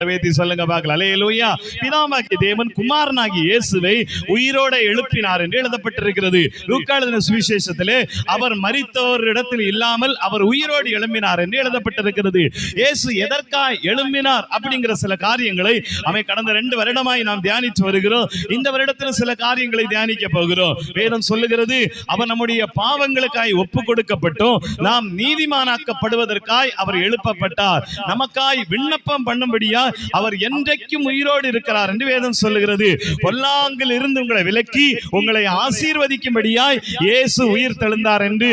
சொல்லுங்க பார்க்கலாம். அல்லேலூயா. பிதாவாகிய தேவன் குமாரனாகிய இயேசுவை உயிரோட எழுப்பினார் என்று எழுதப்பட்டிருக்கிறது. லூக்கா எழுதின சுவிசேஷத்திலே அவர் மரித்தோரிடத்தில் இல்லாமல் அவர் உயிரோடு எழும்பினார் என்று எழுதப்பட்டிருக்கிறது. இயேசு எதற்காக எழும்பினார் அப்படிங்கிற சில காரியங்களை கடந்த 2 வருடமாய் நாம் தியானித்து வருகிறோம். இந்த வருடத்தில் சில காரியங்களை தியானிக்க போகிறோம். வேதம் சொல்லுகிறது, அவர் நம்முடைய பாவங்களுக்காய் ஒப்பு கொடுக்கப்பட்டோம், நாம் நீதிமானாக்கப்படுவதற்காய் அவர் எழுப்பப்பட்டார், நமக்காய் விண்ணப்பம் பண்ணும்படியா அவர் என்றைக்கும் உயிரோடு இருக்கிறார் என்று வேதம் சொல்லுகிறது. பொல்லாங்கில் இருந்து உங்களை விலக்கி உங்களை ஆசீர்வதிக்கும்படியாய் இயேசு உயிர் தெழுந்தார் என்று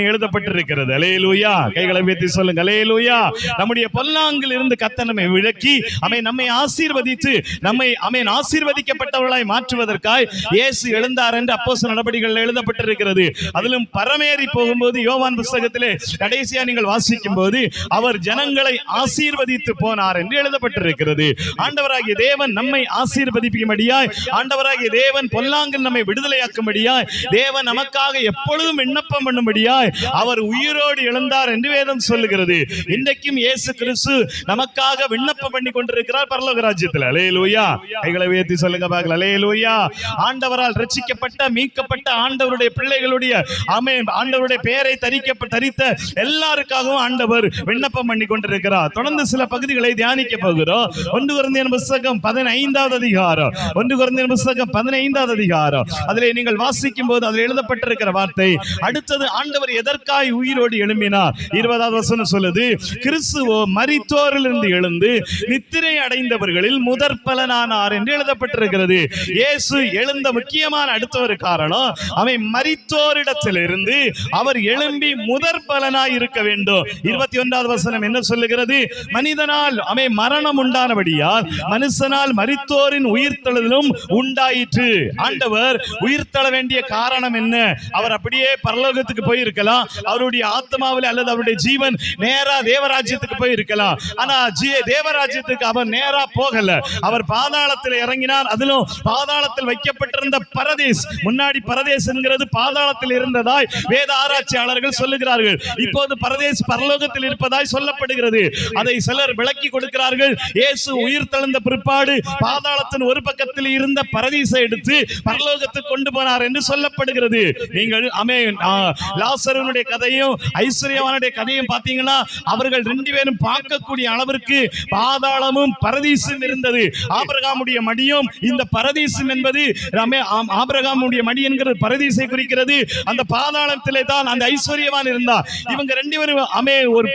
எழுதப்பட்டிருக்கிறது. அல்லேலூயா. கைகளை உயர்த்தி சொல்லுங்க. அல்லேலூயா. நம்முடைய பொல்லாங்கில் இருந்து கர்த்தர் நம்மை விலக்கி நம்மை ஆசீர்வதித்து நம்மை ஆசீர்வதிக்கப்பட்டவர்களாய் மாற்றுவதற்காய் இயேசு எழுந்தார் என்று அப்போஸ்தலர் நடபடிகளில் எழுதப்பட்டிருக்கிறது. அதிலும் பரமேறி போகும்போது யோவான் புத்தகத்திலே கடைசியா நீங்கள் வாசிக்கும் போது அவர் ஜனங்களை ஆசீர்வதித்து போனார் என்று எழுதப்பட்டிருக்கிறது. ஆண்டவராகிய தேவன் நம்மை ஆசீர்வதிக்கும்படியாய், ஆண்டவராகிய தேவன் பொல்லாங்கில் நம்மை விடுதலையாக்கும்படியாய், தேவன் நமக்காக எப்பொழுதும் விண்ணப்பம் பண்ணும்படியாய் அவர் உயிரோடு எழுந்தார் என்று வேதம் சொல்லுகிறது. இன்றைக்கும் இயேசு கிறிஸ்து நமக்காக விண்ணப்பம் பண்ணி கொண்டிருக்கிறார் பரலோக ராஜ்யத்தில். அல்லேலூயா. கைகளை உயர்த்தி சொல்லுங்க பார்க்கலாம். அல்லேலூயா. ஆண்டவரால் ரட்சிக்கப்பட்ட மீட்கப்பட்ட ஆண்டவருடைய பிள்ளைகளுடைய ஆண்டவருடைய பெயரை தரித்த எல்லாருக்காகவும் ஆண்டவர் விண்ணப்பம் பண்ணி கொண்டிருக்கிறார். தொடர்ந்து சில பகுதிகளை தியானிக்க போகிறோம். 1 கொரிந்தியர் புத்தகம் 15வது அதிகாரம், 1 கொரிந்தியர் புத்தகம் 15வது அதிகாரம், அதிலே நீங்கள் வாசிக்கும் போது அதில் எழுதப்பட்டிருக்கிற வார்த்தை, அடுத்தது ஆண்டவர் எதற்காய் உயிரோடு எழும்பினார். 20வது வசனம் சொல்லுது, கிறிஸ்துவோ மரித்தோரிலிருந்து எழுந்து நித்திரை அடைந்தவர்களில் முதற் பலனானார் என்று எழுதப்பட்டிருக்கிறது. இயேசு எழுந்த முக்கியமான அடுத்த ஒரு காரணம், மரித்தோரிடத்திலிருந்து அவர் எழும்பி முதற் பலனாய் இருக்க வேண்டும். 21வது வசனம் என்ன சொல்லுகிறது, மனிதனால் மரணம் உண்டானபடியால் மனுஷனால் மரித்தோரின் உயிர்த்தெழுதலும் உண்டாயிற்று. ஆண்டவர் உயிர்த்தெழ வேண்டிய காரணம் என்ன? அவர் அப்படியே பரலோகத்துக்கு போயிருக்கலாம், அவருடைய ஆத்மாவில் அல்லது அவருடைய ஜீவன் நேரா தேவராஜ்யத்துக்கு போயிருக்கலாம். ஆனா தேவராஜ்யத்துக்கு அவர் நேரா போகல. அவர் பாதாளத்தில் இறங்கினார். அதிலும் பாதாளத்தில் வைக்கப்பட்டிருந்த பரதேஸ், முன்னாடி பரதேஸ் என்கிறது பாதாளத்தில் இருந்ததாய் வேத ஆராய்ச்சியாளர்கள் சொல்லுகிறார்கள். இப்போது பரதேஸ் பரலோகத்தில் இருப்பதாய் சொல்லப்படுகிறது. அதை சிலர் விளக்கி கொடுக்கிறார்கள். இயேசு உயிர் தெழுந்த பிற்பாடு பாதாளத்தின் ஒரு பக்கத்தில் இருந்த பரதீசை எடுத்து பரலோகத்துக்கு கொண்டு போனார் என்று சொல்லப்படுகிறது. நீங்கள் லாசருனுடைய கதையும் ஐஸ்வர்யவானுடைய கதையும் பார்த்தீங்கன்னா அவர்கள் 2 பேரும் பார்க்கக்கூடிய அளவிற்கு பாதாளமும் பரதீசும் இருந்தது. ஆபிரகாமுடைய மடியும் இந்த பரதீசும் என்பது ஆபிரகாமுடைய மடி என்கிறது பரதீசை குறிக்கிறது. அந்த பாதாளத்திலே தான் அந்த ஐஸ்வர்யவான் இருந்தார். இவங்க 2 பேரும் ஒரு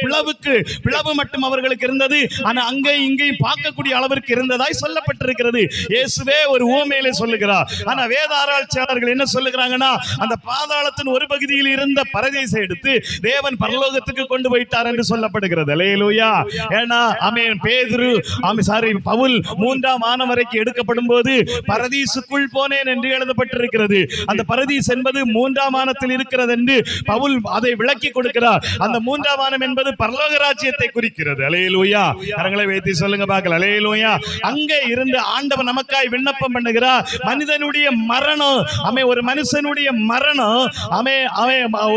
பிளவு மட்டும் அவர்களுக்கு இருந்தது. ஆனா அங்கே இங்கேயும் பார்க்கக்கூடிய அளவிற்கு இருந்ததாய் சொல்லப்பட்டிருக்கிறது. இயேசுவே ஒரு உவமையிலே சொல்லுகிறார். ஆனா வேத ஆராய்ச்சியாளர்கள் என்ன சொல்லுகிறாங்கன்னா, அந்த பாதாளத்தின் ஒரு பகுதியில் இருந்த பரதீசை எடுத்து தேவன் பரலோகத்துக்கு கொண்டு போயிட்டார் என்று சொல்லப்படுகிறது. அல்லேலூயா. ஏன்னா பேதுரு பவுல் 3ஆம் வானம் வரைக்கும் எடுக்கப்படும் போது பரதீசுக்குள் போனேன் என்று எழுதப்பட்டிருக்கிறது. அந்த பரதீஸ் என்பது 3ஆம் வானத்தில் இருக்கிறது என்று பவுல் அதை விளக்கி கொடுக்கிறார். அந்த 3ஆம் வானம் என்பது பரலோக ராஜ்யத்தை குறிக்கிறது. அல்லேலூயா. கரங்களை வைத்து சொல்லுங்க பார்க்கலாம். அல்லேலூயா. அங்கே இருந்து ஆண்டவர் நமக்காய் விண்ணப்பம் பண்ணுகிறார். மனிதனுடைய மரணம், ஒரு மனுஷனுடைய மரணம்,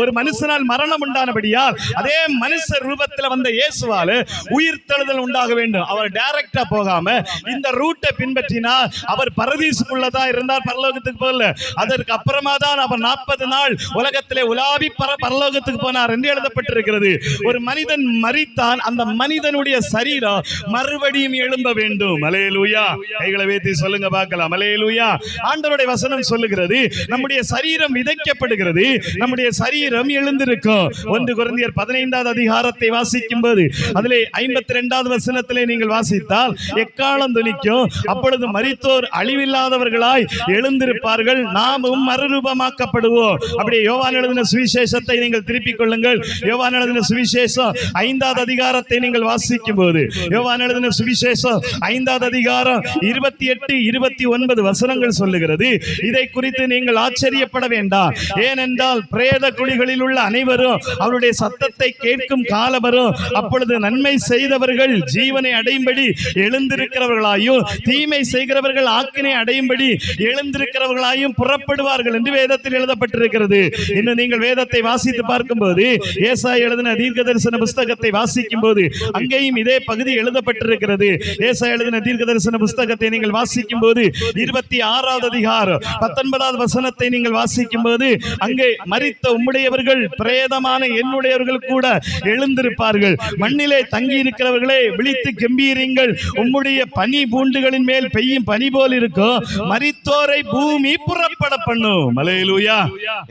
ஒரு மனுஷனால் மரணம் உண்டானபடியால் அதே மனுஷ ரூபத்தில் வந்த இயேசுவால உயிர்த்தெழுதல் உண்டாக வேண்டும். அவர் டைரக்டா போகாம இந்த ரூட்டை பின்பற்றினார். அவர் பரதீசுக்குள்ளதான் இருந்தார், பரலோகத்துக்கு போகல. அதற்கு அப்புறமா தான் அவர் 40 நாள் உலகத்திலே உலாவி பரலோகத்துக்கு போனார் என்று எழுதப்பட்டிருக்கிறது. ஒரு மனிதன் மரித்தான், அந்த மனிதனுடைய சரீரம் மறுபடியும் எழும்ப வேண்டும். அல்லேலூயா. கைகளை வைத்து சொல்லுங்க பார்க்கலாம். அல்லேலூயா. ஆண்டவருடைய வசனம் சொல்லுகிறது, நம்முடைய சரீரம் விதைக்கப்படுகிறது, நம்முடைய சரீரம் எழுந்திருக்கும். 1 கொரிந்தியர் 15வது அதிகாரத்தை வாசிக்கும் போது அதிலே 52வது வசனத்திலே நீங்கள் வாசித்தால், எக்காலம் துணிக்கும், அப்பொழுது மரித்தோர் அழிவில்லாதவர்களாய் எழுந்திருப்பார்கள், நாமும் மறுரூபமாக்கப்படுவோம். அப்படியே யோவான் எழுதின சுவிசேஷத்தை நீங்கள் திருப்பிக் கொள்ளுங்கள். யோவான் எழுதின சுவிசேஷம் 5வது அதிகாரத்தை நீங்கள் வாசிக்கும் போது, யோவான் எழுதின சுவிசேஷம் 5வது அதிகாரம் 28, 29 வசனங்கள் சொல்லுகிறது, இதை குறித்து நீங்கள் ஆச்சரியப்பட வேண்டாம். ஏனென்றால் பிரேத குழிகளில் உள்ள அனைவரும் அவருடைய சத்தத்தை கேட்கும் காலம் வரும். அப்பொழுது நன்மை செய்தவர்கள் ஜீவனை அடையும்படி எழுந்திருக்கிறவர்களாயும், தீமை செய்கிறவர்கள் ஆக்கினை அடையும்படி எழுந்திருக்கிறவர்களாயும் புறப்படுவார்கள் என்று வேதத்தில் எழுதப்பட்டிருக்கிறது. இன்னும் நீங்கள் வேதத்தை வாசித்து பார்க்கும்போது, ஏசாயா எழுதின தீர்க்க தரிசன புஸ்தகத்தை வாசிக்கும் போது அங்கேயும் இதே பகுதி எழுதப்பட்டிருக்கிறது. எழுதப்பட்டிருக்கிறது. ஏசாயா எழுதின தீர்க்க தரிசன புஸ்தகத்தை நீங்கள் வாசிக்கும் போது 26வது அதிகாரம் 19வது வசனத்தை நீங்கள் வாசிக்கும் போது அங்கே மரித்த உம்முடையவர்கள் பிரேதமான என்னுடையவர்கள் கூட எழுந்திருப்பார்கள். மண்ணிலே தங்கி இருக்கிறவர்களே விழித்து கெம்பீருங்கள், உம்முடைய பனி பூண்டுகளின் மேல் பெய்யும் பனி போல் இருக்கும். மரித்தோரை பூமி புறப்பட பண்ணும். அல்லேலூயா.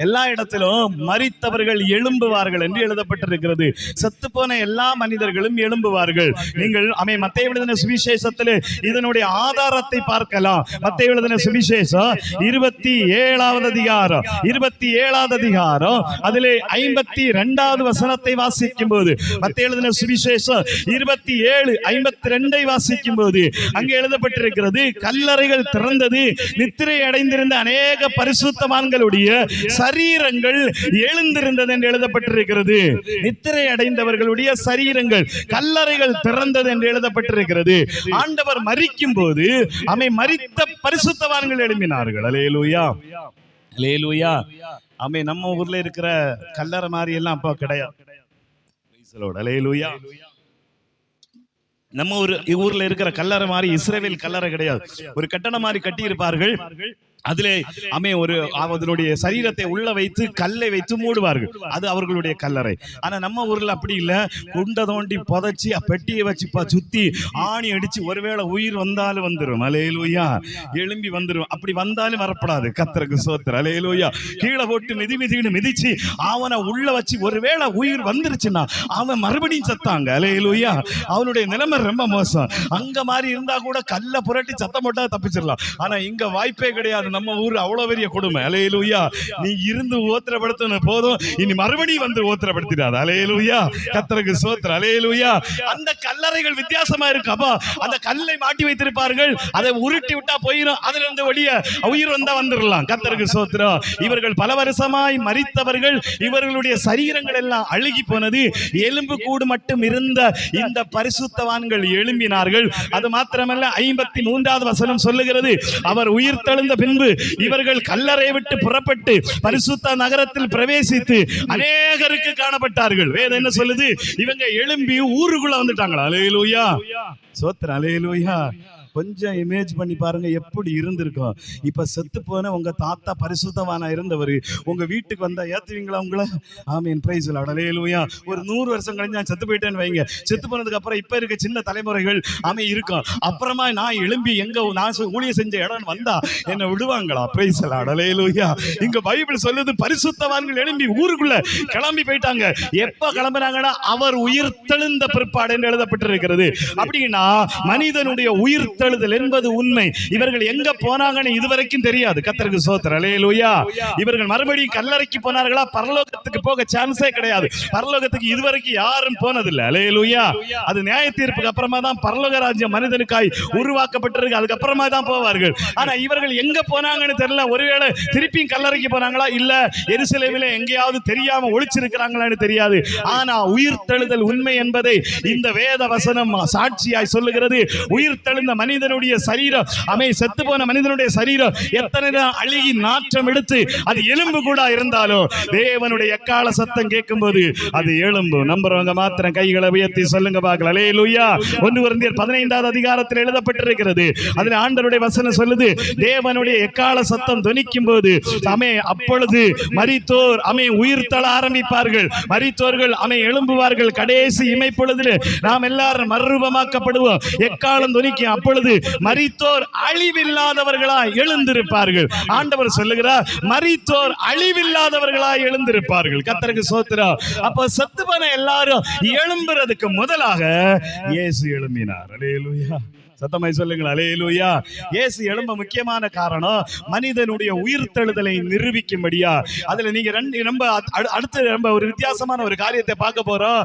எல்லா இடத்திலும் மரித்தவர்கள் எழும்புவார்கள் என்று எழுதப்பட்டிருக்கிறது. செத்து போன எல்லா மனிதர்களும் எழும்புவார்கள். நீங்கள் மத்தேயு எழுதின சுவிசேஷத்திலே இதனுடைய ஆதாரத்தை பார்க்கலாம். மத்தேயு எழுதின சுவிசேஷம் 27வது அதிகாரம் 27வது அதிகாரம் அதிலே 52வது வசனத்தை வாசிக்கும் போது, மத்தேயு எழுதின சுவிசேஷம் 27:52 வாசிக்கும் போது அங்கே எழுதப்பட்டிருக்கிறது, கல்லறைகள் திறந்தது, நித்திரை அடைந்திருந்த அநேக பரிசுத்தவான்களுடைய சரீரங்கள் எழுந்திருந்தது என்று எழுதப்பட்டிருக்கிறது. நித்திரை அடைந்தவர்களுடைய சரீரங்கள், கல்லறைகள் திறந்தது என்று எழுதப்பட்டிருக்கிறது. ஆண்டவர் மரிக்கும் போது மரித்த பரிசுத்தவான்கள் எழும்பினார்கள். அல்லேலூயா, அல்லேலூயா. நம்ம ஊர்ல இருக்கிற கல்லறை மாதிரி எல்லாம் அப்ப கிடையாது. அல்லேலூயா. நம்ம ஊர்ல இருக்கிற கல்லறை மாதிரி இஸ்ரவேல் கல்லறை கிடையாது. ஒரு கட்டணம் மாதிரி கட்டி இருப்பார்கள். அதிலே அதனுடைய சரீரத்தை உள்ள வைத்து கல்லை வைத்து மூடுவார்கள். அது அவர்களுடைய கல்லறை. ஆனா நம்ம ஊர்ல அப்படி இல்ல. குண்டை தோண்டி புதைச்சி பெட்டியை வச்சு சுத்தி ஆணி அடிச்சு ஒருவேளை உயிர் வந்தாலும் வந்துடும். அல்லேலூயா. எழும்பி வந்துடும். அப்படி வந்தாலும் வரப்படாது. கர்த்தருக்கு ஸ்தோத்திரம். அல்லேலூயா. கீழே போட்டு மிதிச்சு அவனை உள்ள வச்சு ஒருவேளை உயிர் வந்துருச்சுன்னா அவன் மறுபடியும் சத்தாங்க. அல்லேலூயா. அவனுடைய நிலைமை ரொம்ப மோசம். அங்க மாதிரி இருந்தா கூட கல்ல புரட்டி சத்தம் போட்டா தப்பிச்சிடலாம். ஆனா இங்க வாய்ப்பே கிடையாது. நம்ம ஊர் அவ்வளவு பெரிய கொடுமை. அல்லேலூயா. நீ இருந்து ஓத்திரப்படுத்தின போதும், இனி மறுபடியும் வந்து ஓத்திரப்படுத்திடாது. அல்லேலூயா. கர்த்தருக்கு ஸ்தோத்திரம். அல்லேலூயா. அந்த கல்லறைகள் வித்தியாசமா இருக்கு. அப்ப அந்த கல்லை மாட்டி வைத்திருப்பார்கள். அதை உருட்டி விட்டா போயிடும். அதுல இருந்து வெளிய உயிர் வந்தா வந்துடலாம். கர்த்தருக்கு ஸ்தோத்திரம். இவர்கள் பல வருஷமாய் மரித்தவர்கள், இவர்களுடைய சரீரங்கள் எல்லாம் அழுகி போனது. எலும்பு கூடு மட்டும் இருந்த இந்த பரிசுத்தவான்கள் எழும்பினார்கள். அது மாத்திரமல்ல, 53வது வசனம் சொல்லுகிறது, அவர் உயிர் தெழுந்த பின்பு இவர்கள் கல்லறை விட்டு புறப்பட்டு பரிசுத்த நகரத்தில் பிரவேசித்து அநேகருக்கு காணப்பட்டார்கள். வேதம் என்ன சொல்லுது? இவங்க எழும்பி ஊருக்குள்ள வந்துட்டாங்களா? அல்லேலூயா. ஸ்தோத்திரம். அல்லேலூயா. கொஞ்சம் இமேஜ் பண்ணி பாருங்க எப்படி இருந்திருக்கும். இப்ப செத்து போன உங்க தாத்தா பரிசுத்தவானா இருந்தவர் உங்க வீட்டுக்கு வந்தா ஏத்துவீங்களா உங்களை? ஆமீன். Praise the Lord. அல்லேலூயா. ஒரு 100 வருஷம் கழிஞ்சு நான் செத்து போயிட்டேன்னு வைங்க. செத்து போனதுக்கு அப்புறம் இப்ப இருக்க சின்ன தலைமுறைகள் இருக்கும். அப்புறமா நான் எழும்பி நான் ஊழியம் செஞ்ச இடம் வந்தா என்ன விடுவாங்களா? Praise the Lord. அல்லேலூயா. இங்க பைபிள் சொல்லுது, பரிசுத்தவான்கள் எழும்பி ஊருக்குள்ள கிளம்பி போயிட்டாங்க. எப்ப கிளம்புறாங்கன்னா அவர் உயிர் தெழுந்த பிற்பாடு என்று எழுதப்பட்டிருக்கிறது. அப்படின்னா மனிதனுடைய உயிர் எழுதல் என்பது உண்மை. இவர்கள் எங்க போனாங்கன்னு இதுவரைக்கும் தெரியாது. கர்த்தருக்கு ஸ்தோத்திரம். அல்லேலூயா. இவர்கள் மறுபடியும் கல்லறைக்கு போனார்களா? பரலோகத்துக்கு போக சான்ஸே கிடையாது. பரலோகத்துக்கு இதுவரைக்கும் யாரும் போனதில்லை. அல்லேலூயா. அது நியாய தீர்ப்புக்கு அப்புறமா தான் பரலோக ராஜ்யம் மனிதனுக்காய் உருவாக்கப்பட்டிருக்கு. அதுக்கு அப்புறமா தான் போவார்கள். ஆனா இவர்கள் எங்க போனாங்கன்னு தெரியல. ஒருவேளை திருப்பியும் கல்லறைக்கு போனாங்களா, இல்ல எருசலேமிலே எங்கேயாவது தெரியாம ஒளிச்சிருக்கிறாங்களான்னு தெரியாது. ஆனா உயிர் தெழுதல் உண்மை என்பதை இந்த வேத வசனம் சாட்சியாய் சொல்லுகிறது. உயிர் தெழுந்த மனிதனுடைய சரீரம், செத்து போன மனிதனுடைய சரீரம் எத்தனை அழுகி நாற்றம் எடுத்து அது எலும்பு கூட இருந்தாலும் தேவனுடைய எக்கால சத்தம் கேட்கும் போது அது எலும்பு. நம்புறவங்க மாத்திரம் கைகளை உயர்த்தி சொல்லுங்க பார்க்கலாம். அல்லேலூயா. 1 கொரிந்தியர் 15வது அதிகாரத்தில் எழுதப்பட்டிருக்கிறது. அதில் ஆண்டவருடைய வசனம் சொல்லுது, தேவனுடைய எக்கால சத்தம் தொனிக்கும் போது அப்பொழுது மரித்தோர் உயிர் தள ஆரம்பிப்பார்கள். மரித்தோர்கள் எழும்புவார்கள். கடைசி இமைப்பொழுதில் நாம் எல்லாரும் மறுரூபமாக்கப்படுவோம். எக்காலம் தொனிக்கும். அப்பொழுது மரித்தோர் அழிவில்லாதவர்களாய் எழுந்திருப்பார்கள். ஆண்டவர் சொல்லுகிறார், மரித்தோர் அழிவில்லாதவர்களாய் எழுந்திருப்பார்கள். கர்த்தருக்கு ஸ்தோத்திரம். அப்ப செத்து போன எல்லாரும் எழும்புறதுக்கு முதலாக இயேசு எழும்பினார். அல்லேலூயா. சத்தமாய் சொல்லுங்கள். அல்லேலூயா. இயேசு எழும்ப முக்கியமான காரணம் மனிதனுடைய உயிர்த்தெழுதலை நிரூபிக்கும்படியா. அதுல நீங்க அடுத்து ஒரு வித்தியாசமான ஒரு காரியத்தை பார்க்க போறோம்.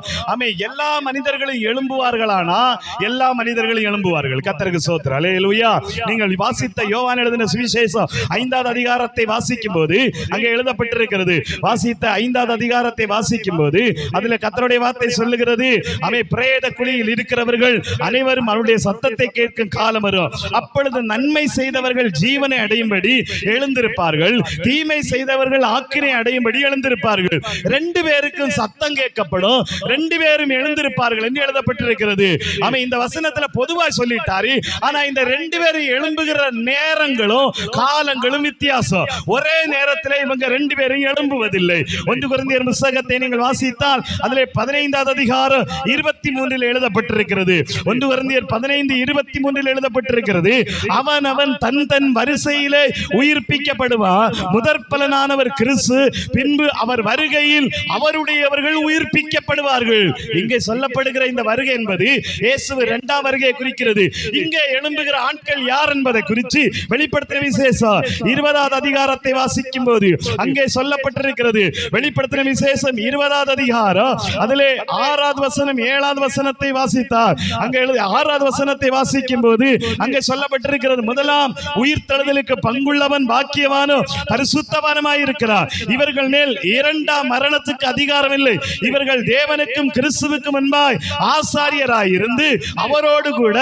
எல்லா மனிதர்களும் எழும்புவார்களானா? எல்லா மனிதர்களும் எழும்புவார்கள். கர்த்தருக்கு சோத்திரம். அல்லேலூயா. நீங்கள் வாசித்த யோவான் எழுதின சுவிசேஷம் 5வது அதிகாரத்தை வாசிக்கும் போது அங்கே எழுதப்பட்டிருக்கிறது. வாசித்த 5வது அதிகாரத்தை வாசிக்கும் போது அதில் கர்த்தருடைய வார்த்தை சொல்லுகிறது, அவை பிரேத குழியில் இருக்கிறவர்கள் அனைவரும் அவருடைய சத்தத்தை கேட்கும் காலம் வரும். அப்பொழுது நன்மை செய்தவர்கள் ஜீவனை அடையும்படி எழுந்திருப்பார்கள், தீமை செய்தவர்கள் ஆக்கினை அடையும்படி எழுந்திருப்பார்கள். 2 பேருக்கும் சத்தம் கேட்கப்படும், 2 பேரும் எழுந்திருப்பார்கள் என்று எழுதப்பட்டிருக்கிறது. அவன் இந்த வசனத்துல பொதுவாக சொல்லிட்டாரு. ஆனா இந்த 2 பேரும் எழும்புகிற நேரங்களும் காலங்களும் வித்தியாசம். ஒரே நேரத்தில் இவங்க 2 பேரும் எழும்புவதில்லை. 1 கொரிந்தியர் புத்தகத்தை நீங்கள் வாசித்தால் அதிலே 15வது அதிகாரம் 23 எழுதப்பட்டிருக்கிறது. 1 கொரிந்தியர் 15:23 எழுதப்பட்டிருக்கிறது, அவன் தன் வரிசையிலே உயிர்ப்பிக்கப்படுவார். முதற் பலனானவர் கிறிஸ்து, பின்பு அவர் வருகையில் அவருடையவர்கள் உயிர்ப்பிக்கப்படுவார்கள். இங்கே சொல்லப்படுகிற இந்த வருகை என்பது இயேசுவின் 2ஆம் வருகையை குறிக்கிறது. இங்கே எழும்புகிற ஆட்கள் யார் என்பதை குறித்து வெளிப்படுத்தின விசேஷம் 20வது அதிகாரத்தை வாசிக்கும் போது அங்கே சொல்லப்பட்டிருக்கிறது. வெளிப்படுத்தின விசேஷம் 20வது அதிகாரம் அதிலே 6வது வசனம் 7வது வசனத்தை வாசித்தார். அங்கே 6வது வசனத்தை வாசிக்கும் போது அங்கே சொல்லப்பட்டிருக்கிறது, முதலாம் உயிர்த்தெழுதலுக்கு பங்குள்ளவன் பாக்கியவானோ பரிசுத்தவானுமாய் இருக்கிறார். இவர்கள் மேல் 2ஆம் மரணத்துக்கு அதிகாரம் இல்லை. இவர்கள் தேவனுக்கும் கிறிஸ்துவுக்கும் முன்பாய் ஆசாரியராய் இருந்து அவரோடு கூட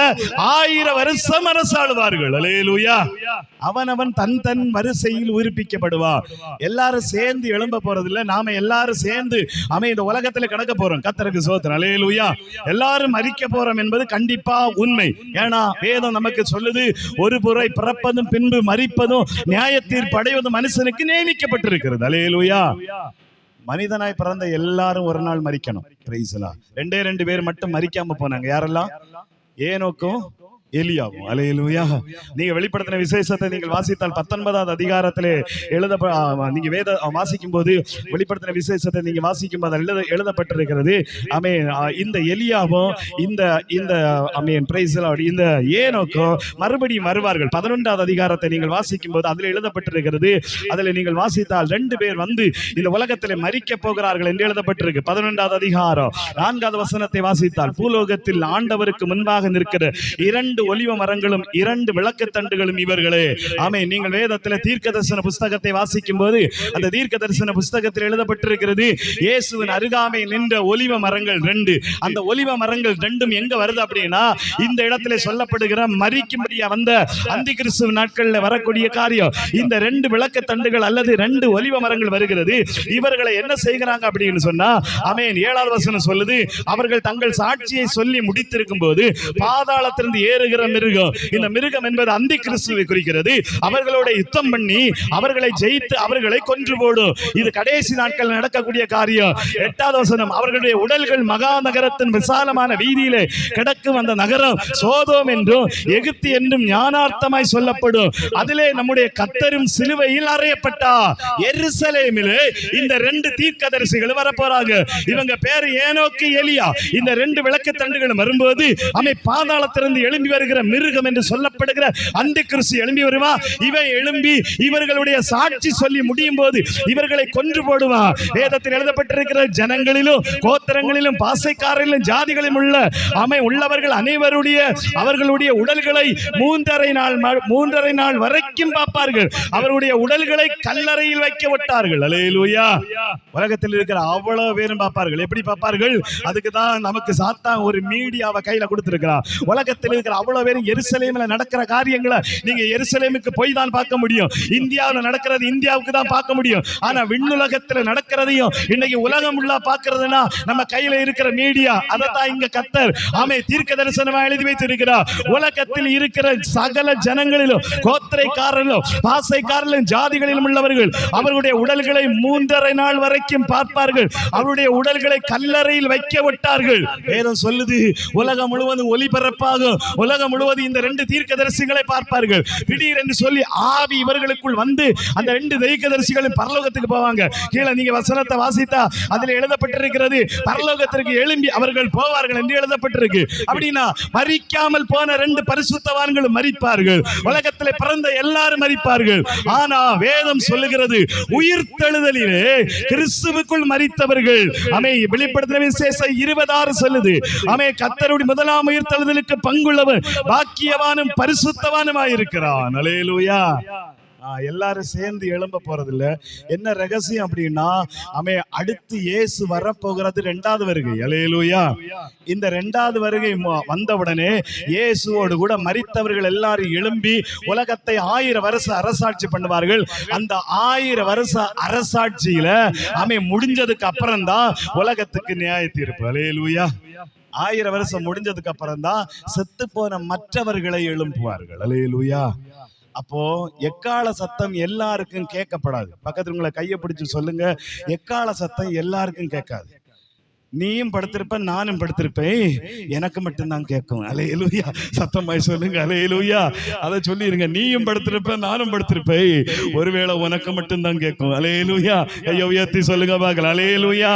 1000 வருஷம் அரசாளுவார்கள். அல்லேலூயா. அவன் தன் வரிசையில் உயிர்ப்பிக்கப்படுவார். எல்லாரும் சேர்ந்து எழும்ப போறதில்லை, நாம எல்லாரும் சேர்ந்து இந்த உலகத்துல கிடக்க போறோம். கர்த்தருக்கு ஸ்தோத்திரம். அல்லேலூயா. எல்லாரும் மரிக்க போறோம் என்பது கண்டிப்பா உண்மை. ஏன்னா வேதம் நமக்கு சொல்லுது, ஒரு முறை பிறப்பதும் பின்பு மரிப்பதும் நியாயத்தீர்ப்பு அடைவதும் மனுஷனுக்கு நியமிக்கப்பட்டிருக்கிறது. அல்லேலூயா. மனிதனாய் பிறந்த எல்லாரும் ஒரு நாள் மரிக்கணும். Price the Lord. 2 பேர் மட்டும் மரிக்காம போனாங்க. யாரெல்லாம்? ஏனோக்கும் எலியாவும். அல்லேலூயா. நீங்க வெளிப்படுத்தின விசேஷத்தை நீங்கள் வாசித்தால் 19வது அதிகாரத்திலே நீங்க வேத வாசிக்கும் போது வெளிப்படுத்தின விசேஷத்தை நீங்க வாசிக்கும் போது எழுதப்பட்டிருக்கிறது, இந்த எலியாவும் இந்த ஏனோக்கும் மறுபடியும் வருவார்கள். 11வது அதிகாரத்தை நீங்கள் வாசிக்கும் போது அதில் எழுதப்பட்டிருக்கிறது. அதில் நீங்கள் வாசித்தால் 2 பேர் வந்து இந்த உலகத்திலே மரிக்க போகிறார்கள் என்று எழுதப்பட்டிருக்கு. 11வது அதிகாரம் 4வது வசனத்தை வாசித்தால், பூலோகத்தில் ஆண்டவருக்கு முன்பாக நிற்கிற 2 ஒலிவ மரங்களும் 2 விளக்குத்தண்டுகளும் இவர்களே. நீங்கள் வேதத்தில் தீர்க்க தரிசன புஸ்தகத்தை வாசிக்கும் போது அந்த தீர்க்க தரிசன புஸ்தகத்தில் எழுதப்பட்டிருக்கிறது, இயேசுவின் அருகாமை நின்ற ஒலிவ மரங்கள் 2. அந்த ஒலிவ மரங்கள் 2ம் எங்க வருது அப்படின்னா, இந்த இடத்துல சொல்லப்படுகிற மரிக்கும்படியா வந்த அந்தி கிறிஸ்துவ நாட்களில் வரக்கூடிய காரியம். இந்த 2 விளக்குத்தண்டுகள் அல்லது 2 ஒலிவ மரங்கள் வருகிறது. இவர்களை என்ன செய்கிறாங்க அப்படின்னு சொன்னா, 7வது வசனம் சொல்லுது, அவர்கள் தங்கள் சாட்சியை சொல்லி முடித்திருக்கும் போது பாதாளத்திலிருந்து ஏறுகிற மிருகம். இந்த மிருகம் என்பது அந்தி கிறிஸ்துவை குறிக்கிறது. அவர்களோட யுத்தம் பண்ணி அவர்களை ஜெயித்து அவர்களை கொன்று போடும். இது கடைசி நாட்கள் நடக்கக்கூடிய காரியம். 8வது வசனம், அவர்களுடைய உடல்கள் மகா நகரத்தின் விசாலமான வீதியிலே கிடக்கும். அந்த நகரம் சோதோம் என்றும் எகிப்து என்றும் ஞானார்த்தமாய் சொல்லப்படும். அதிலே நம்முடைய கர்த்தரும் சிலுவையில் அறையப்பட்டார். எருசலேமிலே இந்த 2 தீர்க்கதரிசிகள் வரப்போறாங்க. இவங்க பேரு ஏனோக்கு, எலியா. இந்த 2 விளக்கு தண்டுகளும் வரும்போது பாதாளத்திலிருந்து எழும்பி வருகிற மிருகம் என்று சொல்லப்படுகிற அந்தி கிறிஸ்து எழும்பி வருவா. இவன் எழும்பி இவர்களுடைய சாட்சி சொல்லி முடியும் போது இவர்களை கொன்று போடுவான். வேதத்தில் எழுதப்பட்டிருக்கிற ஜனங்களிலும் கோத்திரங்களிலும் பாசைக்காரர்களும் ஜாதிகளிலும் உள்ளவர்கள் அனைவருடைய அவர்களுடைய உடல்களை 3.5 நாள் வரைக்கும் பார்ப்பார்கள். அவருடைய உடல்களை கல்லறையில் வைக்க விட்டார்கள். அல்லேலூயா. உலகத்தில் இருக்கிற அவ்வளவு பேரும் பார்ப்பார்கள். எப்படி பார்ப்பார்கள்? அதுக்கு தான் நமக்கு சாத்தான் ஒரு மீடியாவை கையில கொடுத்திருக்கிறார். உலகத்தில் இருக்கிற அவ்வளவு பேரும் எருசலேமில் நடக்கிற காரியங்களை நீங்க எருசலேமுக்கு போய் தான் பார்க்க முடியும். இந்தியாவில் நடக்கிறது இந்தியாவுக்கு தான் பார்க்க முடியும். ஆனா விண்ணுலகத்தில் நடக்கிறதையும் இன்னைக்கு உலகம் உள்ள பார்க்கிறதுனா நம்ம கையில இருக்கிற மீடியா. அதைத்தான் இங்க கர்த்தர் தீர்க்க தரிசனமா எழுதி வைத்திருக்கிறார். உலகத்தில் இருக்கிற சகல ஜனங்களிலும் கோத்திரைக்காரர்களும் பாசைக்காரர்களும் ஜாதிகளிலும் உள்ளவர்கள் அவர்களுடைய உடல்களை 3.5 நாள் வரைக்கும் பார்ப்பார்கள். அவருடைய உடல்களை கல்லறையில் வைக்க விட்டார்கள். வேதம் சொல்லுது, உலகம் முழுவதும் ஒளிபரப்பாகும். உலகம் முழுவதும் இந்த 2 தீர்க்கதரிசிகளை பார்ப்பார்கள். திடீர் என்று சொல்லி ஆவி இவர்களுக்குள் வந்து அந்த 2 தீர்க்கதரிசிகளும் பரலோகத்துக்கு போவாங்க. கீழே நீங்க வசனத்தை வாசித்தா அதில் எழுதப்பட்டிருக்கிறது, பரலோகத்திற்கு எழும்பி அவர்கள் போவார்கள் என்று எழுதப்பட்டிருக்கு. அப்படின்னா மரிக்காமல் போன 2 பரிசுத்தவான்களும் மரிப்பார்கள். உலகத்தில் பிறந்த எல்லாரும் மரிப்பார்கள். ஆனா வேதம் சொல்லுகிறது, உயிர்த்தெழுதலிலே கிறிஸ்துவுக்குள் மரித்தவர்கள் வெளிப்படுத்தின விசேஷம் 26 சொல்லுது, கர்த்தருடைய முதலாம் உயிர்த்தெழுதலுக்கு பங்குள்ளவர் பாக்கியவானும் பரிசுத்தவானுமாயிருக்கிறான். அல்லேலூயா. எல்லாரும் சேர்ந்து எழும்ப போறது இல்ல. என்ன ரகசியம் அப்படின்னா, அடுத்து இயேசு வரப்போகிறது இரண்டாவது வருகை. அல்லேலூயா. இந்த இரண்டாவது வருகை வந்தவுடனே இயேசுவோடு கூட மரித்தவர்கள் எல்லாரும் எழும்பி உலகத்தை 1000 வருஷம் அரசாட்சி பண்ணுவார்கள். அந்த 1000 வருஷம் அரசாட்சியில முடிஞ்சதுக்கு அப்புறம் தான் உலகத்துக்கு நியாய தீர்ப்பு. அல்லேலூயா. 1000 வருஷம் முடிஞ்சதுக்கு அப்புறம் தான் செத்து போன மற்றவர்களை எழுப்புவார்கள். அல்லேலூயா. அப்போ எக்கால சத்தம் எல்லாருக்கும் கேட்கப்படாது. பக்கத்துல உங்களை கையை பிடிச்சு சொல்லுங்க, எக்கால சத்தம் எல்லாருக்கும் கேட்காது. நீயும் படுத்திருப்ப, நானும் படுத்திருப்பேன், எனக்கு மட்டும்தான் கேட்கும். அல்லேலூயா. சத்தமாய் சொல்லுங்க அல்லேலூயா. அதை சொல்லிருங்க. நீயும் படுத்திருப்ப, நானும் படுத்திருப்பேன், ஒருவேளை உனக்கு மட்டும்தான் கேட்கும். அல்லேலூயா. கையை உயர்த்தி சொல்லுங்க பார்க்கலாம். அல்லேலூயா.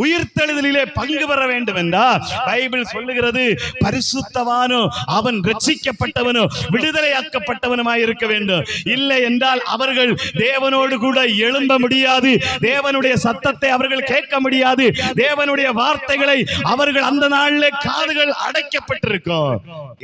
உயிர்த்தெழுதலிலே பங்கு பெற வேண்டும் என்றால் பைபிள் சொல்லுகிறது, பரிசுத்தவானோ அவன் ரட்சிக்கப்பட்டவனோ விடுதலையாக்கப்பட்டவனுமாய் இருக்க வேண்டும். இல்லை என்றால் அவர்கள் தேவனோடு கூட எழும்ப முடியாது. தேவனுடைய சத்தத்தை அவர்கள் கேட்க முடியாது. தேவனுடைய வார்த்தைகளை அவர்கள் அந்த நாளிலே காதுகள் அடைக்கப்பட்டிருக்கும்.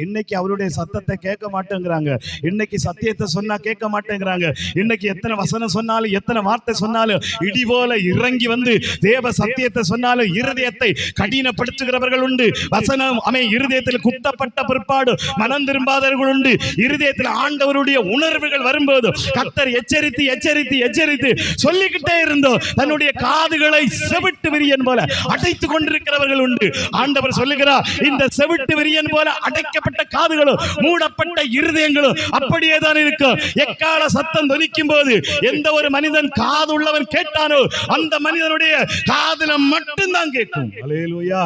இன்னைக்கு அவருடைய சத்தத்தை கேட்க மாட்டேங்கிறாங்க. இன்னைக்கு சத்தியத்தை சொன்னா கேட்க மாட்டேங்கிறாங்க. இன்னைக்கு எத்தனை வசனம் சொன்னாலும், எத்தனை வார்த்தை சொன்னாலும், இடி போல இறங்கி வந்து தேவ சத்தியத்தை சொன்னாலும் இருதயத்தை கடினப்படுத்துகிறவர்கள் உண்டு. வசனம் இருதயத்தில் குத்தப்பட்ட பிற்பாடு மனம் திரும்பாதவர்கள் உண்டு. இருதயத்தில் ஆண்டவருடைய உணர்வுகள் வரும்போது கர்த்தர் எச்சரித்து எச்சரித்து எச்சரித்து சொல்லிக்கிட்டே இருந்தோம். தன்னுடைய காதுகளை செவிட்டு விரியன் போல அடைத்துக் கொண்டிருக்கிறவர்கள் உண்டு. ஆண்டவர் சொல்லுகிறார், இந்த செவிட்டு விரியன் போல அடைக்கப்பட்ட காதுகளும் மூடப்பட்ட இருதயங்களும் அப்படியே தான் இருக்கும். எக்கால சத்தம் தொனிக்கும் போது எந்த ஒரு மனிதன் காது உள்ளவன் கேட்டானோ அந்த மனிதனுடைய காதுல மட்டும்தான் கேட்கும். அல்லேலூயா.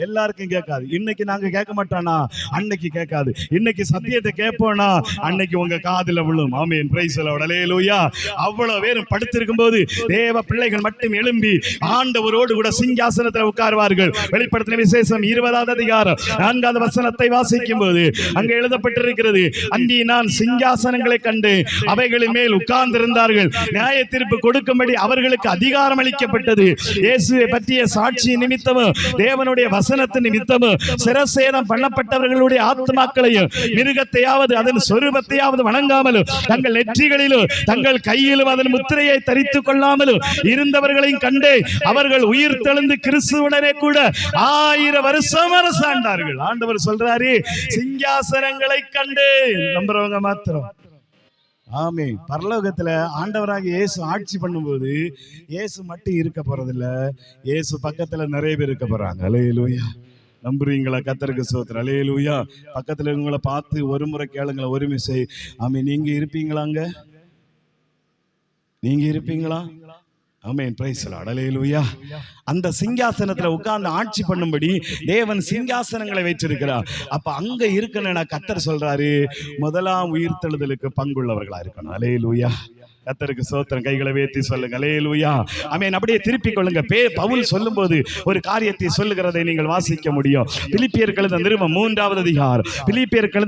எல்லாருக்கும் கேட்காது. இன்னைக்கு நாங்க கேட்க மாட்டோம்னா அன்னைக்கு கேட்காது. இன்னைக்கு சத்தியத்தை கேட்போம்னா அன்னைக்கு உங்க காதுல விழும். Amen. Praise the Lord. Hallelujah. அவ்வளவு பேரும் படுத்திருக்கும் போது தேவ பிள்ளைகள் மட்டும் எழும்பி ஆண்டவரோடு கூட சிங்காசனத்தில் உட்கார்வார்கள். வெளிப்படுத்தின விசேஷம் 20வது அதிகாரம் 4வது வசனத்தை வாசிக்கும் போது அங்கே எழுதப்பட்டிருக்கிறது, அங்கே நான் சிங்காசனங்களை கண்டு அவைகளின் மேல் உட்கார்ந்திருந்தார்கள். நியாய தீர்ப்பு கொடுக்கும்படி அவர்களுக்கு அதிகாரம் அளிக்கப்பட்டது. இயேசுவை பற்றிய சாட்சி நிமித்தமும் தேவனுடைய வசனத்தின் நிமித்தமும் சிரசேதம் பண்ணப்பட்டவர்களுடைய ஆத்மாக்களையும் மிருகத்தையாவது அதன் சொரூபத்தையாவது வணங்காமலும் தங்கள் நெற்றிகளிலும் தங்கள் கையிலும் அதன் முத்திரையை தரித்துக் கொள்ளாமலும் இருந்தவர்களையும் கண்டே அவர்கள் உயிர் தெழுந்து கிறிஸ்துவுடனே கூட 1000 வருஷம் அரசாண்டார்கள். ஆண்டவர் சொல்றாரு, சிங்காசனங்களை கண்டு. நம்புறவங்க மாத்திரம். ஆமே. பரலோகத்துல ஆண்டவராக இயேசு ஆட்சி பண்ணும்போது இயேசு மட்டும் இருக்க போறதில்ல, இயேசு பக்கத்துல நிறைய பேர் இருக்க போறாங்க. அல்லேலூயா. நம்புறீங்களா? கர்த்தருக்கு ஸ்தோத்திரம். அல்லேலூயா. பக்கத்துல உங்களை பார்த்து ஒரு முறை கேளுங்களா, ஒரு மிசை. ஆமே. நீங்க இருப்பீங்களாங்க? நீங்க இருப்பீங்களா? Amen. Praise the Lord. Hallelujah. அந்த சிங்காசனத்துல உட்கார்ந்து ஆட்சி பண்ணும்படி தேவன் சிங்காசனங்களை வைத்திருக்கிறார். அப்ப அங்க இருக்கணும்னா கர்த்தர் சொல்றாரு, முதலாம் உயிர்த்தெழுதலுக்கு பங்குள்ளவர்களா இருக்கணும். அல்லேலூயா. கர்த்தருக்கு ஸ்தோத்திரம். கைகளை உயர்த்தி சொல்லுங்க. அல்லேலூயா. ஆமென். அப்படியே திருப்பிக் கொள்ளுங்க. பவுல் சொல்லும்போது ஒரு காரியத்தை சொல்லுகிறதை நீங்கள் வாசிக்க முடியும். பிலிப்பியருக்கு எழுதின நிருபம் 3வது அதிகாரம், பிலிப்பியருக்கு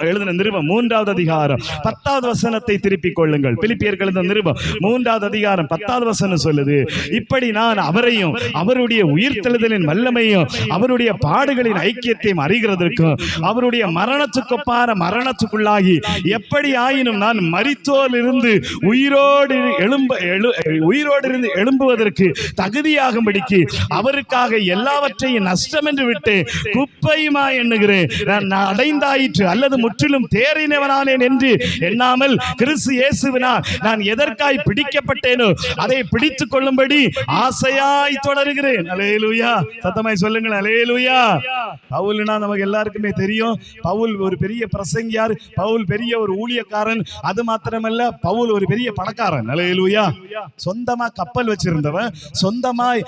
எழுதின நிருபம் 3வது அதிகாரம் 10வது வசனத்தை திருப்பிக் கொள்ளுங்கள். பிலிப்பியருக்கு எழுதின நிருபம் 3வது அதிகாரம் 10வது வசனம் சொல்லுது, இப்படி நான் அவரையும் அவருடைய உயிர்த்தெழுதலின் வல்லமையும் அவருடைய பாடுகளின் ஐக்கியத்தையும் அறிகிறதற்கும் அவருடைய மரணத்துக்கொப்பான மரணத்துக்குள்ளாகி எப்படி ஆயினும் நான் மரித்தோர் இருந்து உயிரோடு இருந்து எழும்புவதற்கு தகுதியாகும்படிக்கு அவருக்காக எல்லாவற்றையும் நஷ்டம் என்று விட்டு குப்பையுமா எண்ணுகிறேன். நான் அடைந்தாயிற்று அல்லது முற்றிலும் தேறினவனானேன் என்று எண்ணாமல் கிறிஸ்து இயேசுவினால் நான் எதற்காய் பிடிக்கப்பட்டேனோ அதை பிடித்துக் கொள்ளும்படி ஆசையாய் தொடருகிறேன். அல்லேலூயா. சத்தமாய் சொல்லுங்கள். அல்லேலூயா. பவுல்னா நமக்கு எல்லாருக்குமே தெரியும். பவுல் ஒரு பெரிய பிரசங்கியார், பவுல் பெரிய ஒரு ஊழியக்காரன். அது மாத்திரமல்ல, பவுல் ஒரு பெரிய பணக்காரன். அல்லேலூயா. சொந்தமா கப்பல் வச்சிருந்தவன், சொந்தமாய்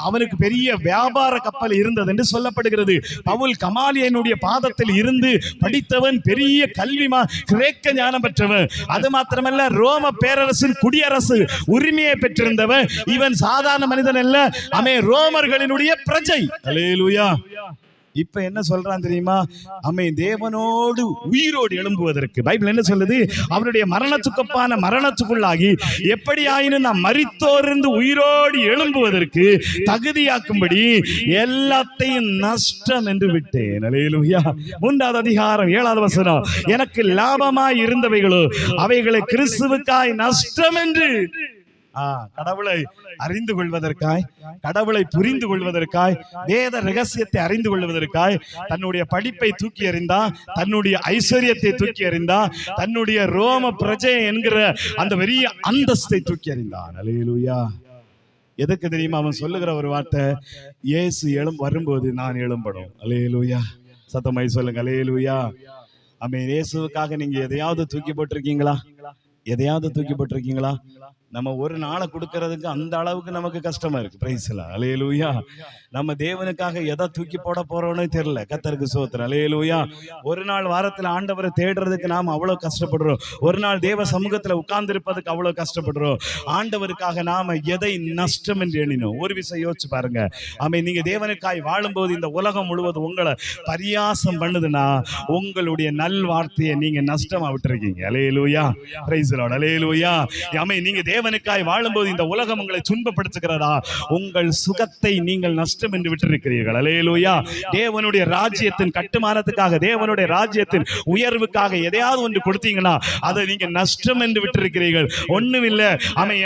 அவனுக்கு பெரிய வியாபார கப்பல் இருந்தது என்று சொல்லப்படுகிறது. பவுல் கமாலியனுடைய பாதத்தில் இருந்து படித்தவன், பெரிய கல்விமா கிரேக்க ஞானம் பெற்றவன். அது மாத்திரமல்ல, ரோம பேரரசின் குடியரசு உரிமையை பெற்றிருந்தவன். இவன் சாதாரண மனிதன் அல்ல, ரோமர்களினுடைய பிரஜை. அல்லேலூயா. இப்ப என்ன சொல்றான் தெரியுமா? தேவனோடு உயிரோடு எழும்புவதற்கு பைபிள் என்ன சொல்லுது? அவருடைய மரணத்துக்கொப்பான மரணத்துக்குள்ளாகி எப்படி ஆயினும் நாம் மரித்தோர்ந்து உயிரோடு எழும்புவதற்கு தகுதியாக்கும்படி எல்லாத்தையும் நஷ்டம் என்று விட்டேன். அல்லேலூயா. 3வது அதிகாரம் 7வது வசனம், எனக்கு லாபமாய் இருந்தவைகளோ அவைகளை கிறிஸ்துவுக்காய் நஷ்டம் என்று. கடவுளை அறிந்து கொள்வதற்காய், கடவுளை புரிந்து கொள்வதற்காய், வேத ரகசியத்தை அறிந்து கொள்வதற்காய் தன்னுடைய படிப்பை தூக்கி எறிந்தான், தன்னுடைய ஐஸ்வர்யத்தை தூக்கி எறிந்தான், தன்னுடைய ரோம பிரஜை என்கிற அந்த பெரிய அந்தஸ்தை தூக்கி எறிந்தான். அல்லேலூயா. எதுக்கு தெரியுமா? அவன் சொல்லுகிற ஒரு வார்த்தை, இயேசு வரும்போது நான் எழும்பணும். அல்லேலூயா. சத்தமாய் சொல்லுங்க அல்லேலூயா. இயேசுவுக்காக நீங்க எதையாவது தூக்கி போட்டிருக்கீங்களா? எதையாவது தூக்கி போட்டிருக்கீங்களா? நம்ம ஒரு நாளை கொடுக்கறதுக்கு அந்த அளவுக்கு நமக்கு கஷ்டமா இருக்கு. பிரைஸ் எல்லாம் அல்லேலூயா. நம்ம தேவனுக்காக எதை தூக்கி போட போறோம்னு தெரியல. கர்த்தருக்கு ஸ்தோத்திரம். அல்லேலூயா. ஒரு நாள் வாரத்துல ஆண்டவரை தேடுறதுக்கு நாம அவ்வளவு கஷ்டப்படுறோம். ஒரு நாள் தேவ சமூகத்துல உட்கார்ந்து இருப்பதுக்கு அவ்வளவு கஷ்டப்படுறோம். ஆண்டவருக்காக நாம எதை நஷ்டம் என்று எண்ணினோம்? ஒரு விஷயம் யோசிச்சு பாருங்க. நீங்க தேவனுக்காய் வாழும்போது இந்த உலகம் முழுவதும் உங்களை பரியாசம் பண்ணுதுன்னா உங்களுடைய நல் வார்த்தையை நீங்க நஷ்டமா விட்டுருக்கீங்க. அல்லேலூயா. Praise the Lord. அல்லேலூயா. நீங்க தேவனுக்காய் வாழும்போது இந்த உலகம் உங்களை துன்பப்படுத்துகிறதா, உங்கள் சுகத்தை நீங்கள் நஷ்டம் என்று விட்டிருக்கிறீர்கள். அல்லேலூயா. தேவனுடைய ராஜ்யத்தின் கட்டுமானத்துக்காக, தேவனுடைய ராஜ்யத்தின் உயர்வுக்காக எதையாவது ஒன்று கொடுத்தீங்கன்னா அதை நீங்க நஷ்டம் என்று விட்டிருக்கிறீர்கள். ஒண்ணும் இல்ல,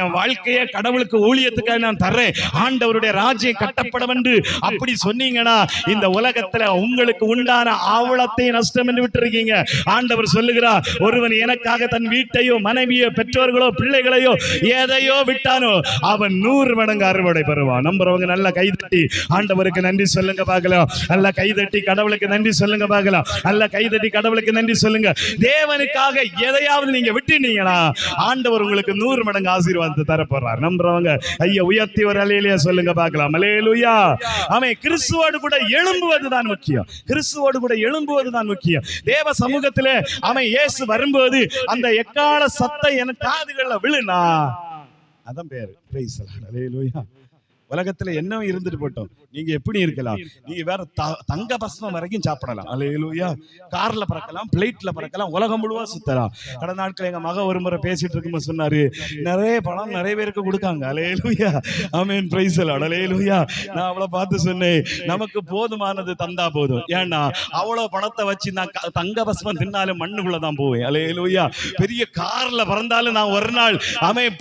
என் வாழ்க்கையை கடவுளுக்கு ஊழியத்துக்காக நான் தர்றேன், ஆண்டவருடைய ராஜ்யம் கட்டப்படும் என்று அப்படி சொன்னீங்கன்னா இந்த உலகத்துல உங்களுக்கு உண்டான ஆவலத்தை நஷ்டம் என்று விட்டிருக்கீங்க. ஆண்டவர் சொல்லுகிறார், ஒருவன் எனக்காக தன் வீட்டையோ மனைவியோ பெற்றோர்களோ பிள்ளைகளையோ எதையோ விட்டானோ அவன் 100 மடங்கு அறுவடை பெறுவான். நம்புறவங்க நல்ல கைதட்டி ஆண்டவருக்கு நன்றி சொல்லுங்க பார்க்கலாம். நல்ல கைதட்டி கடவுளுக்கு நன்றி சொல்லுங்க பார்க்கலாம். நல்ல கைதட்டி கடவுளுக்கு நன்றி சொல்லுங்க. தேவனுக்காக எதையாவது நீங்க விட்டுனீங்கன்னா ஆண்டவர் உங்களுக்கு 100 மடங்கு ஆசீர்வாதத்தை தர போறார். நம்புறவங்க ஐயா உயர்த்தி ஒரு அல்லேலூயா சொல்லுங்க பார்க்கலாம். அல்லேலூயா. கிறிஸ்துவோடு கூட எழும்புவதுதான் முக்கியம். கிறிஸ்துவோடு கூட எழும்புவதுதான் முக்கியம். தேவ சமூகத்திலே இயேசு வரும்போது அந்த எக்கால சத்தம் என் காதுகள்ல விழுனா அதான் பேரு. Praise the Lord. அல்லேலூயா. உலகத்துல என்ன இருந்துட்டு போட்டோம், நீங்க எப்படி இருக்கலாம், நீங்க வேற தங்க பஸ்மம் வரைக்கும் சாப்பிடலாம். அல்லேலூயா. கார்ல பறக்கலாம், பிளைட்ல பறக்கலாம், உலகம் முழுவதும் சுத்தலாம். கடந்த நாட்கள் எங்க மக ஒரு முறை பேசிட்டு இருக்கும்போது சொன்னாரு, நிறைய பணம் நிறைய பேருக்கு கொடுக்காங்க. Hallelujah. Amen. Praise the Lord. Hallelujah. நான் அவளை பார்த்து சொன்னேன், நமக்கு போதுமானது தந்தா போதும். ஏன்னா அவ்வளவு பணத்தை வச்சு நான் தங்க பஸ்மம் தின்னாலும் மண்ணுக்குள்ளதான் போவேன். அல்லேலூயா. பெரிய கார்ல பறந்தாலும் நான் ஒரு நாள்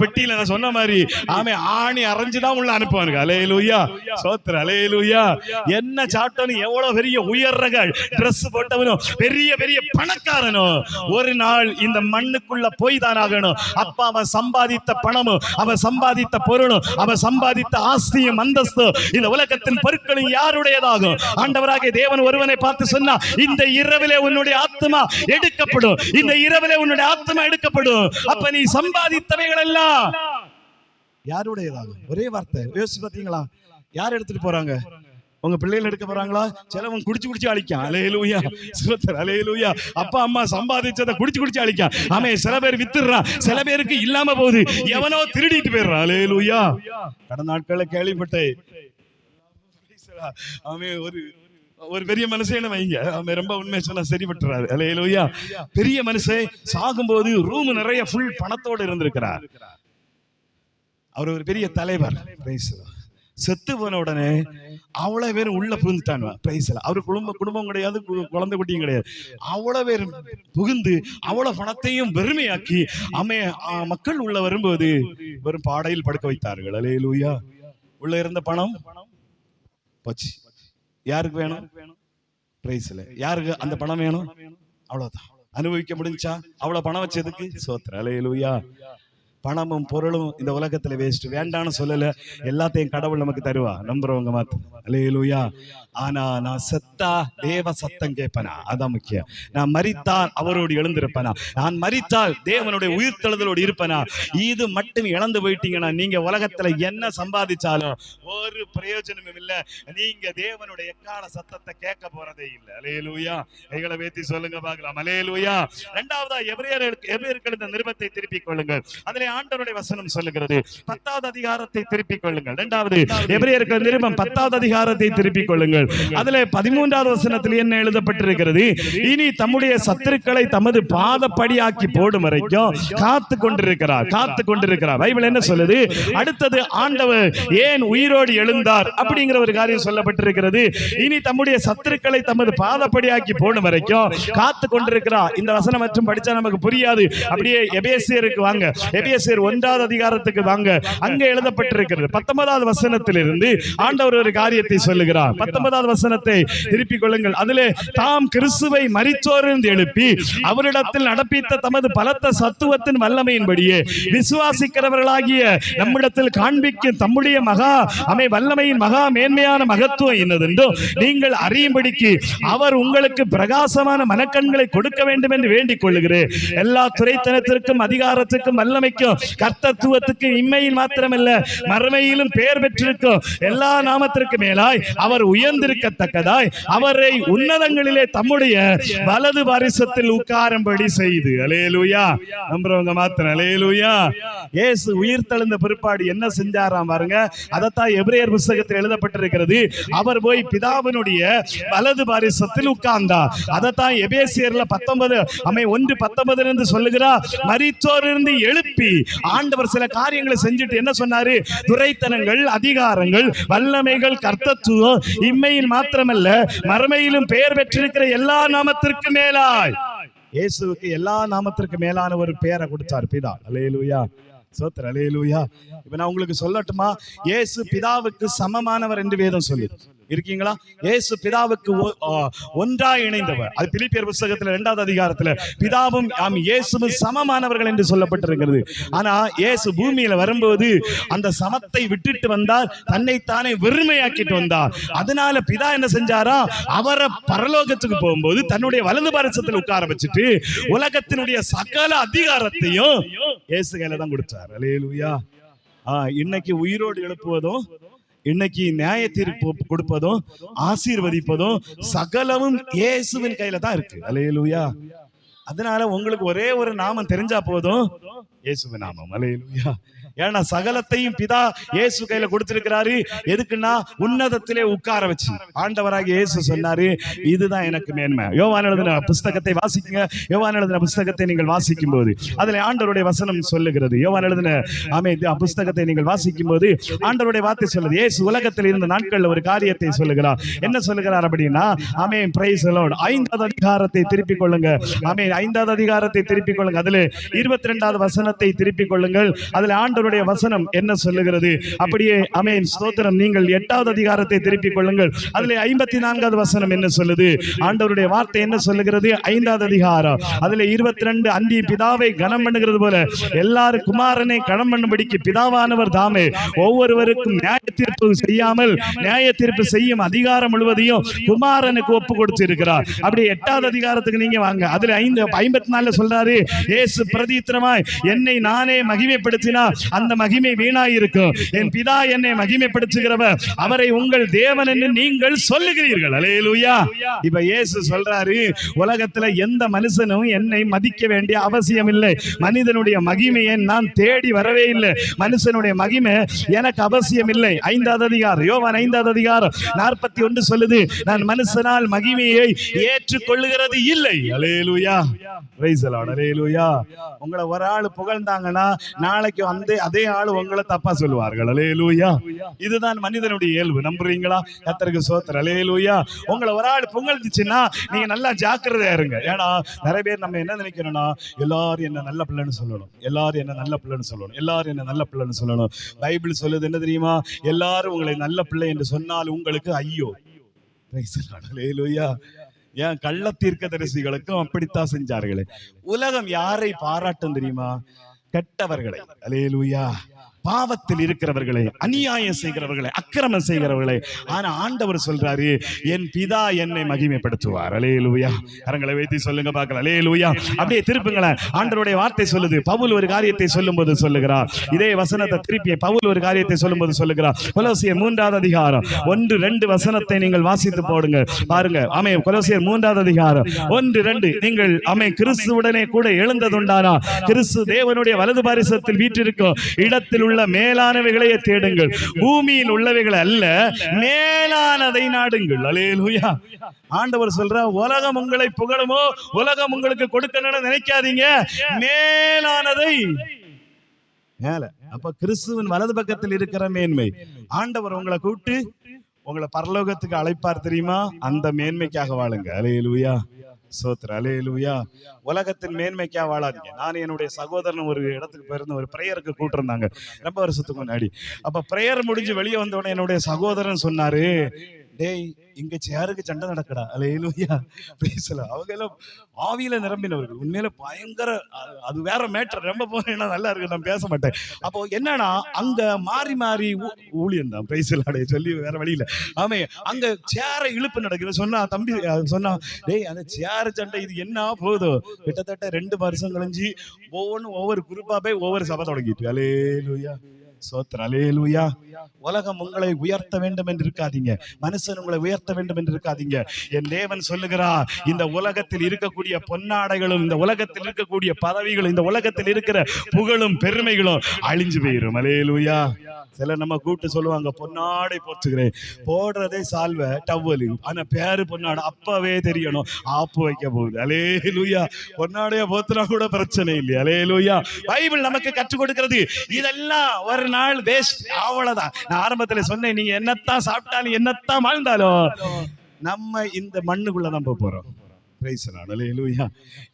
பெட்டியில நான் சொன்ன மாதிரி ஆணி அரைஞ்சுதான் உள்ள அனுப்புவானுங்க. அல்லேலூயா. சோத்திரம். அல்லேலூயா. என்ன சாப்பிட்டவனும் எவ்வளவு பெரிய உயர்ரக Dress போட்டவனும் பெரிய பெரிய பணக்காரனும் ஒரு நாள் இந்த மண்ணுக்குள்ள போய் தான் ஆகணும். அப்ப அவன் சம்பாதித்த பணமும், அவன் சம்பாதித்த பொருளும், அவன் சம்பாதித்த ஆஸ்தியும் அந்தஸ்தும் இந்த உலகத்தின் பொருட்களும் யாருடையதாகும்? ஆண்டவராகிய தேவன் ஒருவனை பார்த்து சொன்னா, இந்த இரவிலே உன்னுடைய ஆத்மா எடுக்கப்படும், இந்த இரவிலே உன்னுடைய ஆத்மா எடுக்கப்படும். அப்ப நீ சம்பாதித்தவைகள் எல்லாம் யாருடையதாகும்? ஒரே வார்த்தை. யோசிச்சு பாத்தீங்களா? யார் எடுத்துட்டு போறாங்க? உங்க பிள்ளைகள் எடுக்க போறாங்களா? சிலவன் குடிச்சு அழிக்கான். அல்லேலூயா. அல்லேலூயா. அப்பா அம்மா சம்பாதிச்சதை குடிச்சு அழிக்கான். சில பேர் வித்துறான், சில பேருக்கு இல்லாம போகுது, எவனோ திருடிட்டு போயிடுறான். அல்லேலூயா. கடந்த நாட்கள்ல கேள்விப்பட்டேன், ஒரு பெரிய மனுஷன் வைங்க, ரொம்ப உண்மை சொன்னா சரிபட்டுறாரு. அல்லேலூயா. பெரிய மனுஷன் சாகும்போது ரூம் நிறைய ஃபுல் பணத்தோடு இருந்திருக்கிறார். அவர் ஒரு பெரிய தலைவர். செத்து போன உடனே அவ்வளவு பேர் உள்ள புகுந்துட்டான். அவர் குடும்பம் கிடையாது, குழந்தை குட்டியும் கிடையாது. அவ்வளவு பேர் புகுந்து அவ்வளவு பணத்தையும் வெறுமையாக்கி மக்கள் உள்ள வரும்போது வெறும் பாடையில் படுக்க வைத்தார்கள். அல்லேலூயா. உள்ள இருந்த பணம் போச்சு. யாருக்கு வேணும்? பிரைஸ்ல யாருக்கு அந்த பணம் வேணும்? அவ்வளவுதான். அனுபவிக்க முடிஞ்சா? அவ்வளவு பணம் வச்சதுக்கு சோத்திரம். அல்லேலூயா. பணமும் பொருளும் இந்த உலகத்துல வேஸ்ட், வேண்டான்னு சொல்லல. எல்லாத்தையும் கடவுள் நமக்கு தருவா. நம்புறவங்க மாத்திரம். அல்லேலூயா. ஆனா நான் செத்தா தேவ சத்தம் கேட்பனா, அதான் முக்கியம். நான் மரித்தால் அவரோடு எழுந்திருப்பனா, நான் மரித்தால் தேவனுடைய உயிர்த்தெழுதலோடு இருப்பனா. இது மட்டும் இழந்து போயிட்டீங்கன்னா நீங்க உலகத்துல என்ன சம்பாதிச்சாலும் ஒரு பிரயோஜனமும் இல்லை. நீங்க தேவனுடைய எக்கால சத்தத்தை கேட்க போறதே இல்லை. அல்லேலூயா. கைகளை வேத்தி சொல்லுங்க பார்க்கலாம். அல்லேலூயா. இரண்டாவதா எபிரேயருக்கு எழுதின நிருபத்தை திருப்பிக் கொள்ளுங்கள். அதிலே ஆண்டவருடைய வசனம் சொல்லுகிறது. 10வது அதிகாரத்தை திருப்பிக் கொள்ளுங்கள். 2வது எபிரேயருக்கு நிருபம் 10வது அதிகாரத்தை திருப்பிக் கொள்ளுங்கள். அதுல 13வது வசனத்தில் என்ன எழுதப்பட்டிருக்கிறது? இனி தம்முடைய சத்துருக்களை தமது பாதப்படியாக்கி போடும் வரைக்கும் காத்து கொண்டிருக்கிறார். பைபிள் என்ன சொல்லுது? அடுத்தது ஆண்டவர் ஏன் உயிரோடு எழுந்தார் அப்படிங்கிற ஒரு காரியம் சொல்லப்பட்டிருக்கிறது. இனி தம்முடைய சத்துருக்களை தமது பாதப்படியாக்கி போடும் வரைக்கும் காத்து கொண்டிருக்கிறார். இந்த வசனம் மற்றும் படிச்சா நமக்கு புரியாது. அப்படியே எபேசியருக்கு வாங்க, எபேசியர் 1வது அதிகாரத்துக்கு வாங்க. அங்கே எழுதப்பட்டிருக்கிறது 19வது வசனத்திலிருந்து ஆண்டவர் ஒரு காரியத்தை சொல்லுகிறார். 19வது வசனத்தை திருப்பிக் கொள்ளுங்கள். அதிலே தாம் கிறிஸ்துவை மரித்தோரிலிருந்து எழுப்பி அவரிடத்தில் நடப்பித்த தமது பலத்த சத்துவத்தின் வல்லமையின்படியே விசுவாசிக்கிறவர்களாகிய நம்மிடத்தில் காண்பிக்கும் தம்முடைய வல்லமையின் மகா மேன்மையான மகத்துவம் என்னதென்றும் நீங்கள் அறியும்படிக்கு அவர் உங்களுக்கு பிரகாசமான மனக்கண்களை கொடுக்க வேண்டும் என்று வேண்டிக் கொள்ளுகிறேன். எல்லா துரைத்தனத்திற்கும் அதிகாரத்துக்கும் வல்லமைக்கும் கர்த்தத்துவத்துக்கும் இம்மையில் மாத்திரமல்ல மறுமையிலும் பெயர் பெற்றிருக்கும் எல்லா நாமத்திற்கு மேலாய் அவர் உயர்ந்திருக்கத்தக்கதாய் அவரை உன்னதங்களிலே தம்முடைய வலது பாரிசத்தில் உட்காரும்படி செய்து. அல்லேலூயா. நம்புறவங்க மாத்திரம் அல்லேலூயா. இயேசு உயிர் தெழுந்த பிற்பாடு என்ன செஞ்சாராம் பாருங்க. அதத்தான் எபிரேயர் புத்தகத்தில் எழுதப்பட்டிருக்கிறது. அவர் போய் பிதாவினுடைய வலது பாரிசத்தில் உட்கார்ந்தார். அதத்தான் எபேசியர்ல 1:19 சொல்லுகிறார். மரித்தோரிலிருந்து எழுப்பி ஆண்டவர் சில காரியங்களை செஞ்சுட்டு என்ன சொன்னாரு? துரைத்தனங்கள், அதிகாரங்கள், வல்லமைகள், கர்த்தத்துவம் இம்மையில் மாத்திரமல்ல மறுமையிலும் பெயர் பெற்றிருக்கிற எல்லா நாமத்திற்கு மேலாய் இயேசுவுக்கு எல்லா நாமத்திற்கு மேலான ஒரு பெயரை கொடுத்தார் பிதா. அல்லேலூயா. சோத்திர அல்லேலூயா. இப்ப நான் உங்களுக்கு சொல்லட்டுமா? இயேசு பிதாவுக்கு சமமானவர் என்று வேதம் சொல்லி இருக்கீங்களா? இயேசு பிதாவுக்கு ஒன்றாய் இணைந்தவர். அது பிலிப்பியர் புத்தகத்தில் 2வது அதிகாரத்தில் பிதாவும் இயேசுவும் சமமானவர்கள் என்று சொல்லப்பட்டிருக்கிறது. ஆனா இயேசு பூமியில வரும்போது அந்த சமத்தை விட்டுட்டு வந்தார், தன்னைத்தானே வெறுமையாக்கிட்டு வந்தார். அதனால பிதா என்ன செஞ்சாரா? அவரை பரலோகத்துக்கு போகும்போது தன்னுடைய வலது பாரிசத்தில் உட்கார வச்சுட்டு உலகத்தினுடைய சகல அதிகாரத்தையும் இயேசு கையில தான் கொடுத்தார். அல்லேலூயா. இன்னைக்கு உயிரோடு எழுப்புவதும், இன்னைக்கு நியாய தீர்ப்பு கொடுப்பதும், ஆசீர்வதிப்பதும் சகலமும் இயேசுவின் கையில தான் இருக்கு. அல்லேலூயா. அதனால உங்களுக்கு ஒரே ஒரு நாமம் தெரிஞ்சா போதும், இயேசுவின் நாமம். அல்லேலூயா. ஏன்னா சகலத்தையும் பிதா இயேசு கையில கொடுத்திருக்கிறாரு. எதுக்குன்னா உன்னதத்திலே உட்கார வச்சு ஆண்டவராகிய இயேசு சொன்னாரு, இதுதான் எனக்கு மேன்மை. யோவான் எழுதின புஸ்தகத்தை வாசிக்குங்க. யோவான் எழுதின புஸ்தகத்தை நீங்கள் வாசிக்கும் போது அதுல ஆண்டவருடைய வசனம் சொல்லுகிறது. யோவான் எழுதின புஸ்தகத்தை நீங்கள் வாசிக்கும் போது ஆண்டவருடைய வார்த்தை சொல்லுது. இயேசு உலகத்தில் இருந்த நாட்கள்ல ஒரு காரியத்தை சொல்லுகிறார். என்ன சொல்லுகிறார் அப்படின்னா, ஆமென், பிரைஸ் தி லார்ட். 5வது அதிகாரத்தை திருப்பிக் கொள்ளுங்க. ஆமென். 5வது அதிகாரத்தை திருப்பிக் கொள்ளுங்க. அதுல 22வது வசனத்தை திருப்பிக் கொள்ளுங்கள். அதுல ஆண்டவருடைய வசனம் என்ன சொல்லுகிறது? அப்படியே ஆமென், ஸ்தோத்திரம். நீங்கள் 8வது அதிகாரத்தை திருப்பிக் கொள்ளுங்கள். அதுல 54வது வசனம் என்ன சொல்லுது? ஆண்டவருடைய வார்த்தை என்ன சொல்லுகிறது? 5வது அதிகாரம் அதுல 22 அந்தி பிதாவை கனம் பண்ணுகிறது போல எல்லாரும் குமாரனை கனம் பண்ணும்படிக்கு பிதாவானவர் தாமே ஒவ்வொருவருக்கும் நியாய தீர்ப்பு செய்யாமல் நியாய தீர்ப்பு செய்யும் அதிகாரம் முழுவதையும் குமாரனுக்கு ஒப்பு கொடுத்திருக்கிறார். அப்படி 8வது அதிகாரத்துக்கு நீங்க வாங்க. அதுல 54 சொல்றாரு, இயேசு பிரதித்திரமாய் என்னை நானே மகிமைப்படுத்தினா அந்த மகிமை வீணாயிருக்கும். என் பிதா என்னை மகிமைப்படுத்துகிறவர் அவரை உங்கள் தேவன் என்று நீங்கள் சொல்லுகிறீர்கள். அல்லேலூயா. இப்ப இயேசு சொல்றாரு, உலகத்துல எந்த மனுஷனும் என்னை மதிக்க வேண்டிய அவசியம் இல்லை. மனிதனுடைய மகிமையை நான் தேடி வரவே இல்லை. மனுஷனுடைய மகிமை எனக்கு அவசியம் இல்லை. 5வது அதிகாரம் யோவான் 5வது அதிகாரம் 41 சொல்லுது, நான் மனுஷனால் மகிமையை ஏற்றுக்கொள்ளுகிறது இல்லை. Hallelujah. Praise the Lord. Hallelujah. உங்களை ஒரு ஆள் புகழ்ந்தாங்கன்னா நாளைக்கு வந்து அதே ஆளு உங்களை தப்பா சொல்லுவார்கள். அல்லேலூயா. இதுதான் மனிதனுடைய இயல்பு. நம்புறீங்களா? கர்த்தருக்கு ஸ்தோத்திரம். அல்லேலூயா. உங்களை ஒரு ஆள் புகழ்ந்துச்சுன்னா நீங்க நல்லா ஜாக்கிரதையா இருங்க. ஏன்னா நிறைய பேர் நம்ம என்ன நினைக்கிறோம்னா, எல்லாரும் என்ன நல்ல பிள்ளைன்னு சொல்லணும், எல்லாரும் என்ன நல்ல பிள்ளைன்னு சொல்லணும், எல்லாரும் என்ன நல்ல பிள்ளைன்னு சொல்லணும். பைபிள் சொல்லுது என்ன தெரியுமா? எல்லாரும் உங்களை நல்ல பிள்ளை என்று சொன்னால் உங்களுக்கு ஐயோ. அல்லேலூயா. ஏன் கள்ள தீர்க்கதரிசிகளுக்கும் அப்படித்தான் செஞ்சார்களே. உலகம் யாரை பாராட்டும் தெரியுமா? கெட்டவர்களை. அல்லேலூயா. பாவத்தில் இருக்கிறவர்களே, அநியாயம் செய்கிறவர்களே, அக்கிரமம் செய்கிறவர்களே. ஆனா ஆண்டவர் சொல்றாரு, என் பிதா என்னை மகிமைப்படுத்துவார். அல்லேலூயா. கரங்களை வைத்து சொல்லுங்க பார்க்கலாம். அல்லேலூயா. அப்படியே திருப்புங்களேன். ஆண்டவருடைய வார்த்தை சொல்லுது. பவுல் ஒரு காரியத்தை சொல்லும்போது சொல்லுகிறார், இதே வசனத்தை திருப்பி பவுல் ஒரு காரியத்தை சொல்லும்போது சொல்லுகிறார். கொலோசியர் 3வது அதிகாரம் 1-2 வசனத்தை நீங்கள் வாசித்து போடுங்க பாருங்க. ஆமே, கொலோசியர் 3வது அதிகாரம் 1-2. நீங்கள் ஆமே கிறிஸ்துவுடனே கூட எழுந்ததுண்டானா கிறிஸ்து தேவனுடைய வலது பாரிசத்தில் வீற்றிருக்கும் இடத்தில் உள்ள மேலானவைகளையே தேடுங்கள், பூமியில் உள்ளவைகளை அல்ல, மேலானதை நாடுங்கள். அல்லேலூயா. ஆண்டவர் சொல்ற, உலகம் உங்களை புகழுமோ, உலகம் உங்களுக்கு கொடுக்கணும்னு நினைக்காதீங்க, மேலானதை மேல. அப்ப கிறிஸ்துவின் வலது பக்கத்தில் இருக்கிற மேன்மை. ஆண்டவர் உங்களை கூப்பிட்டு உங்களை பரலோகத்துக்கு அழைப்பார் தெரியுமா? அந்த மேன்மைக்காக வாழுங்க. அல்லேலூயா. சோத்ர. அல்லேலூயா. உலகத்தின் மேன்மைக்காக வாழாதீங்க. நான் என்னுடைய சகோதரன் ஒரு இடத்துக்கு போயிருந்த, ஒரு பிரேயருக்கு கூட்டிருந்தாங்க ரொம்ப வருஷத்துக்கு முன்னாடி. அப்ப பிரேயர் முடிஞ்சு வெளியே வந்த உடனே என்னுடைய சகோதரன் சொன்னாரு, டேய் இங்க சேருக்கு சண்டை நடக்கடா. அல்லேலூயா. பேசல. அவங்க எல்லாம் ஆவியில நிரம்பினவர்கள். உண்மையில பயங்கர, அது வேற மேட்டர். ரொம்ப போனா நல்லா இருக்கு, நான் பேச மாட்டேன். அப்போ என்னன்னா, அங்க மாறி மாறி ஊழியம் தான். பேசலாடைய சொல்லி வேற வழியில. ஆமே, அங்க சேர இழுப்பு நடக்குது. சொன்னா தம்பி சொன்னா, டேய் அந்த சேர சண்டை இது என்ன போதும், கிட்டத்தட்ட 2 வருஷம் கழிஞ்சு ஒவ்வொன்றும் ஒவ்வொரு குரூப்பா போய் ஒவ்வொரு சபை தொடங்கிட்டு. அல்லேலூயா. சோத்ர. அல்லேலூயா. உலகம் உங்களை உயர்த்த வேண்டும் என்று இருக்காதீங்க, மனுஷன் உங்களை உயர்த்த வேண்டும் என்று இருக்காதீங்க. என் தேவன் சொல்லுகிறார், இந்த உலகத்தில் இருக்கக்கூடிய பொன்னாடைகளும், இந்த உலகத்தில் இருக்கக்கூடிய பதவிகளும், இந்த உலகத்தில் இருக்கிற புகழும் பெருமைகளும் அழிஞ்சு போயிரும். அல்லேலூயா. சில நம்ம கூப்பிட்டு சொல்லுவாங்க, பொன்னாடை போற்றுகிறேன், போடுறதே சால்வை டவலு, ஆனா பேரு பொன்னாடை அப்பவே தெரியணும், ஆப்பு வைக்க போகுது. அல்லேலூயா. பொன்னாடைய போத்துனா கூட பிரச்சனை இல்லை. அல்லேலூயா. பைபிள் நமக்கு கற்றுக் கொடுக்கிறது, இதெல்லாம் ஒரு நாள் வேஸ்ட், அவ்வளவுதான். நான் ஆரம்பத்துல சொன்னேன், நீங்க என்னத்தான் சாப்பிட்டாலும் என்னத்தான் வாழ்ந்தாலும் நம்ம இந்த மண்ணுக்குள்ளதான் போக போறோம்.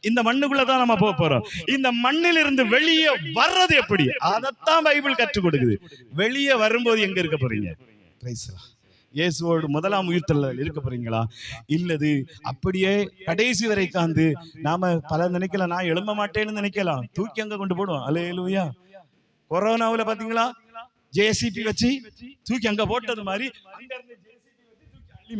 இந்த மண்ணுக்குள்ளதான் நம்ம போக போறோம். இந்த மண்ணில் இருந்து வெளியே வர்றது எப்படி, அதைத்தான் பைபிள் கற்றுக் கொடுக்குது. வெளியே வரும்போது எங்க இருக்க போறீங்க? இயேசுவோடு முதலாம் உயிர்த்தெழுதல் இருக்க போறீங்களா, இல்லது அப்படியே கடைசி வரை காந்து நாம பல நினைக்கலாம், நான் எழும்ப மாட்டேன்னு நினைக்கலாம், தூக்கி அங்க கொண்டு போடுவோம். அல்லேலூயா. கொரோனாவுல பாத்தீங்களா, ஜேசிபி வச்சு தூக்கி அங்க போட்டது மாதிரி அங்க இருந்து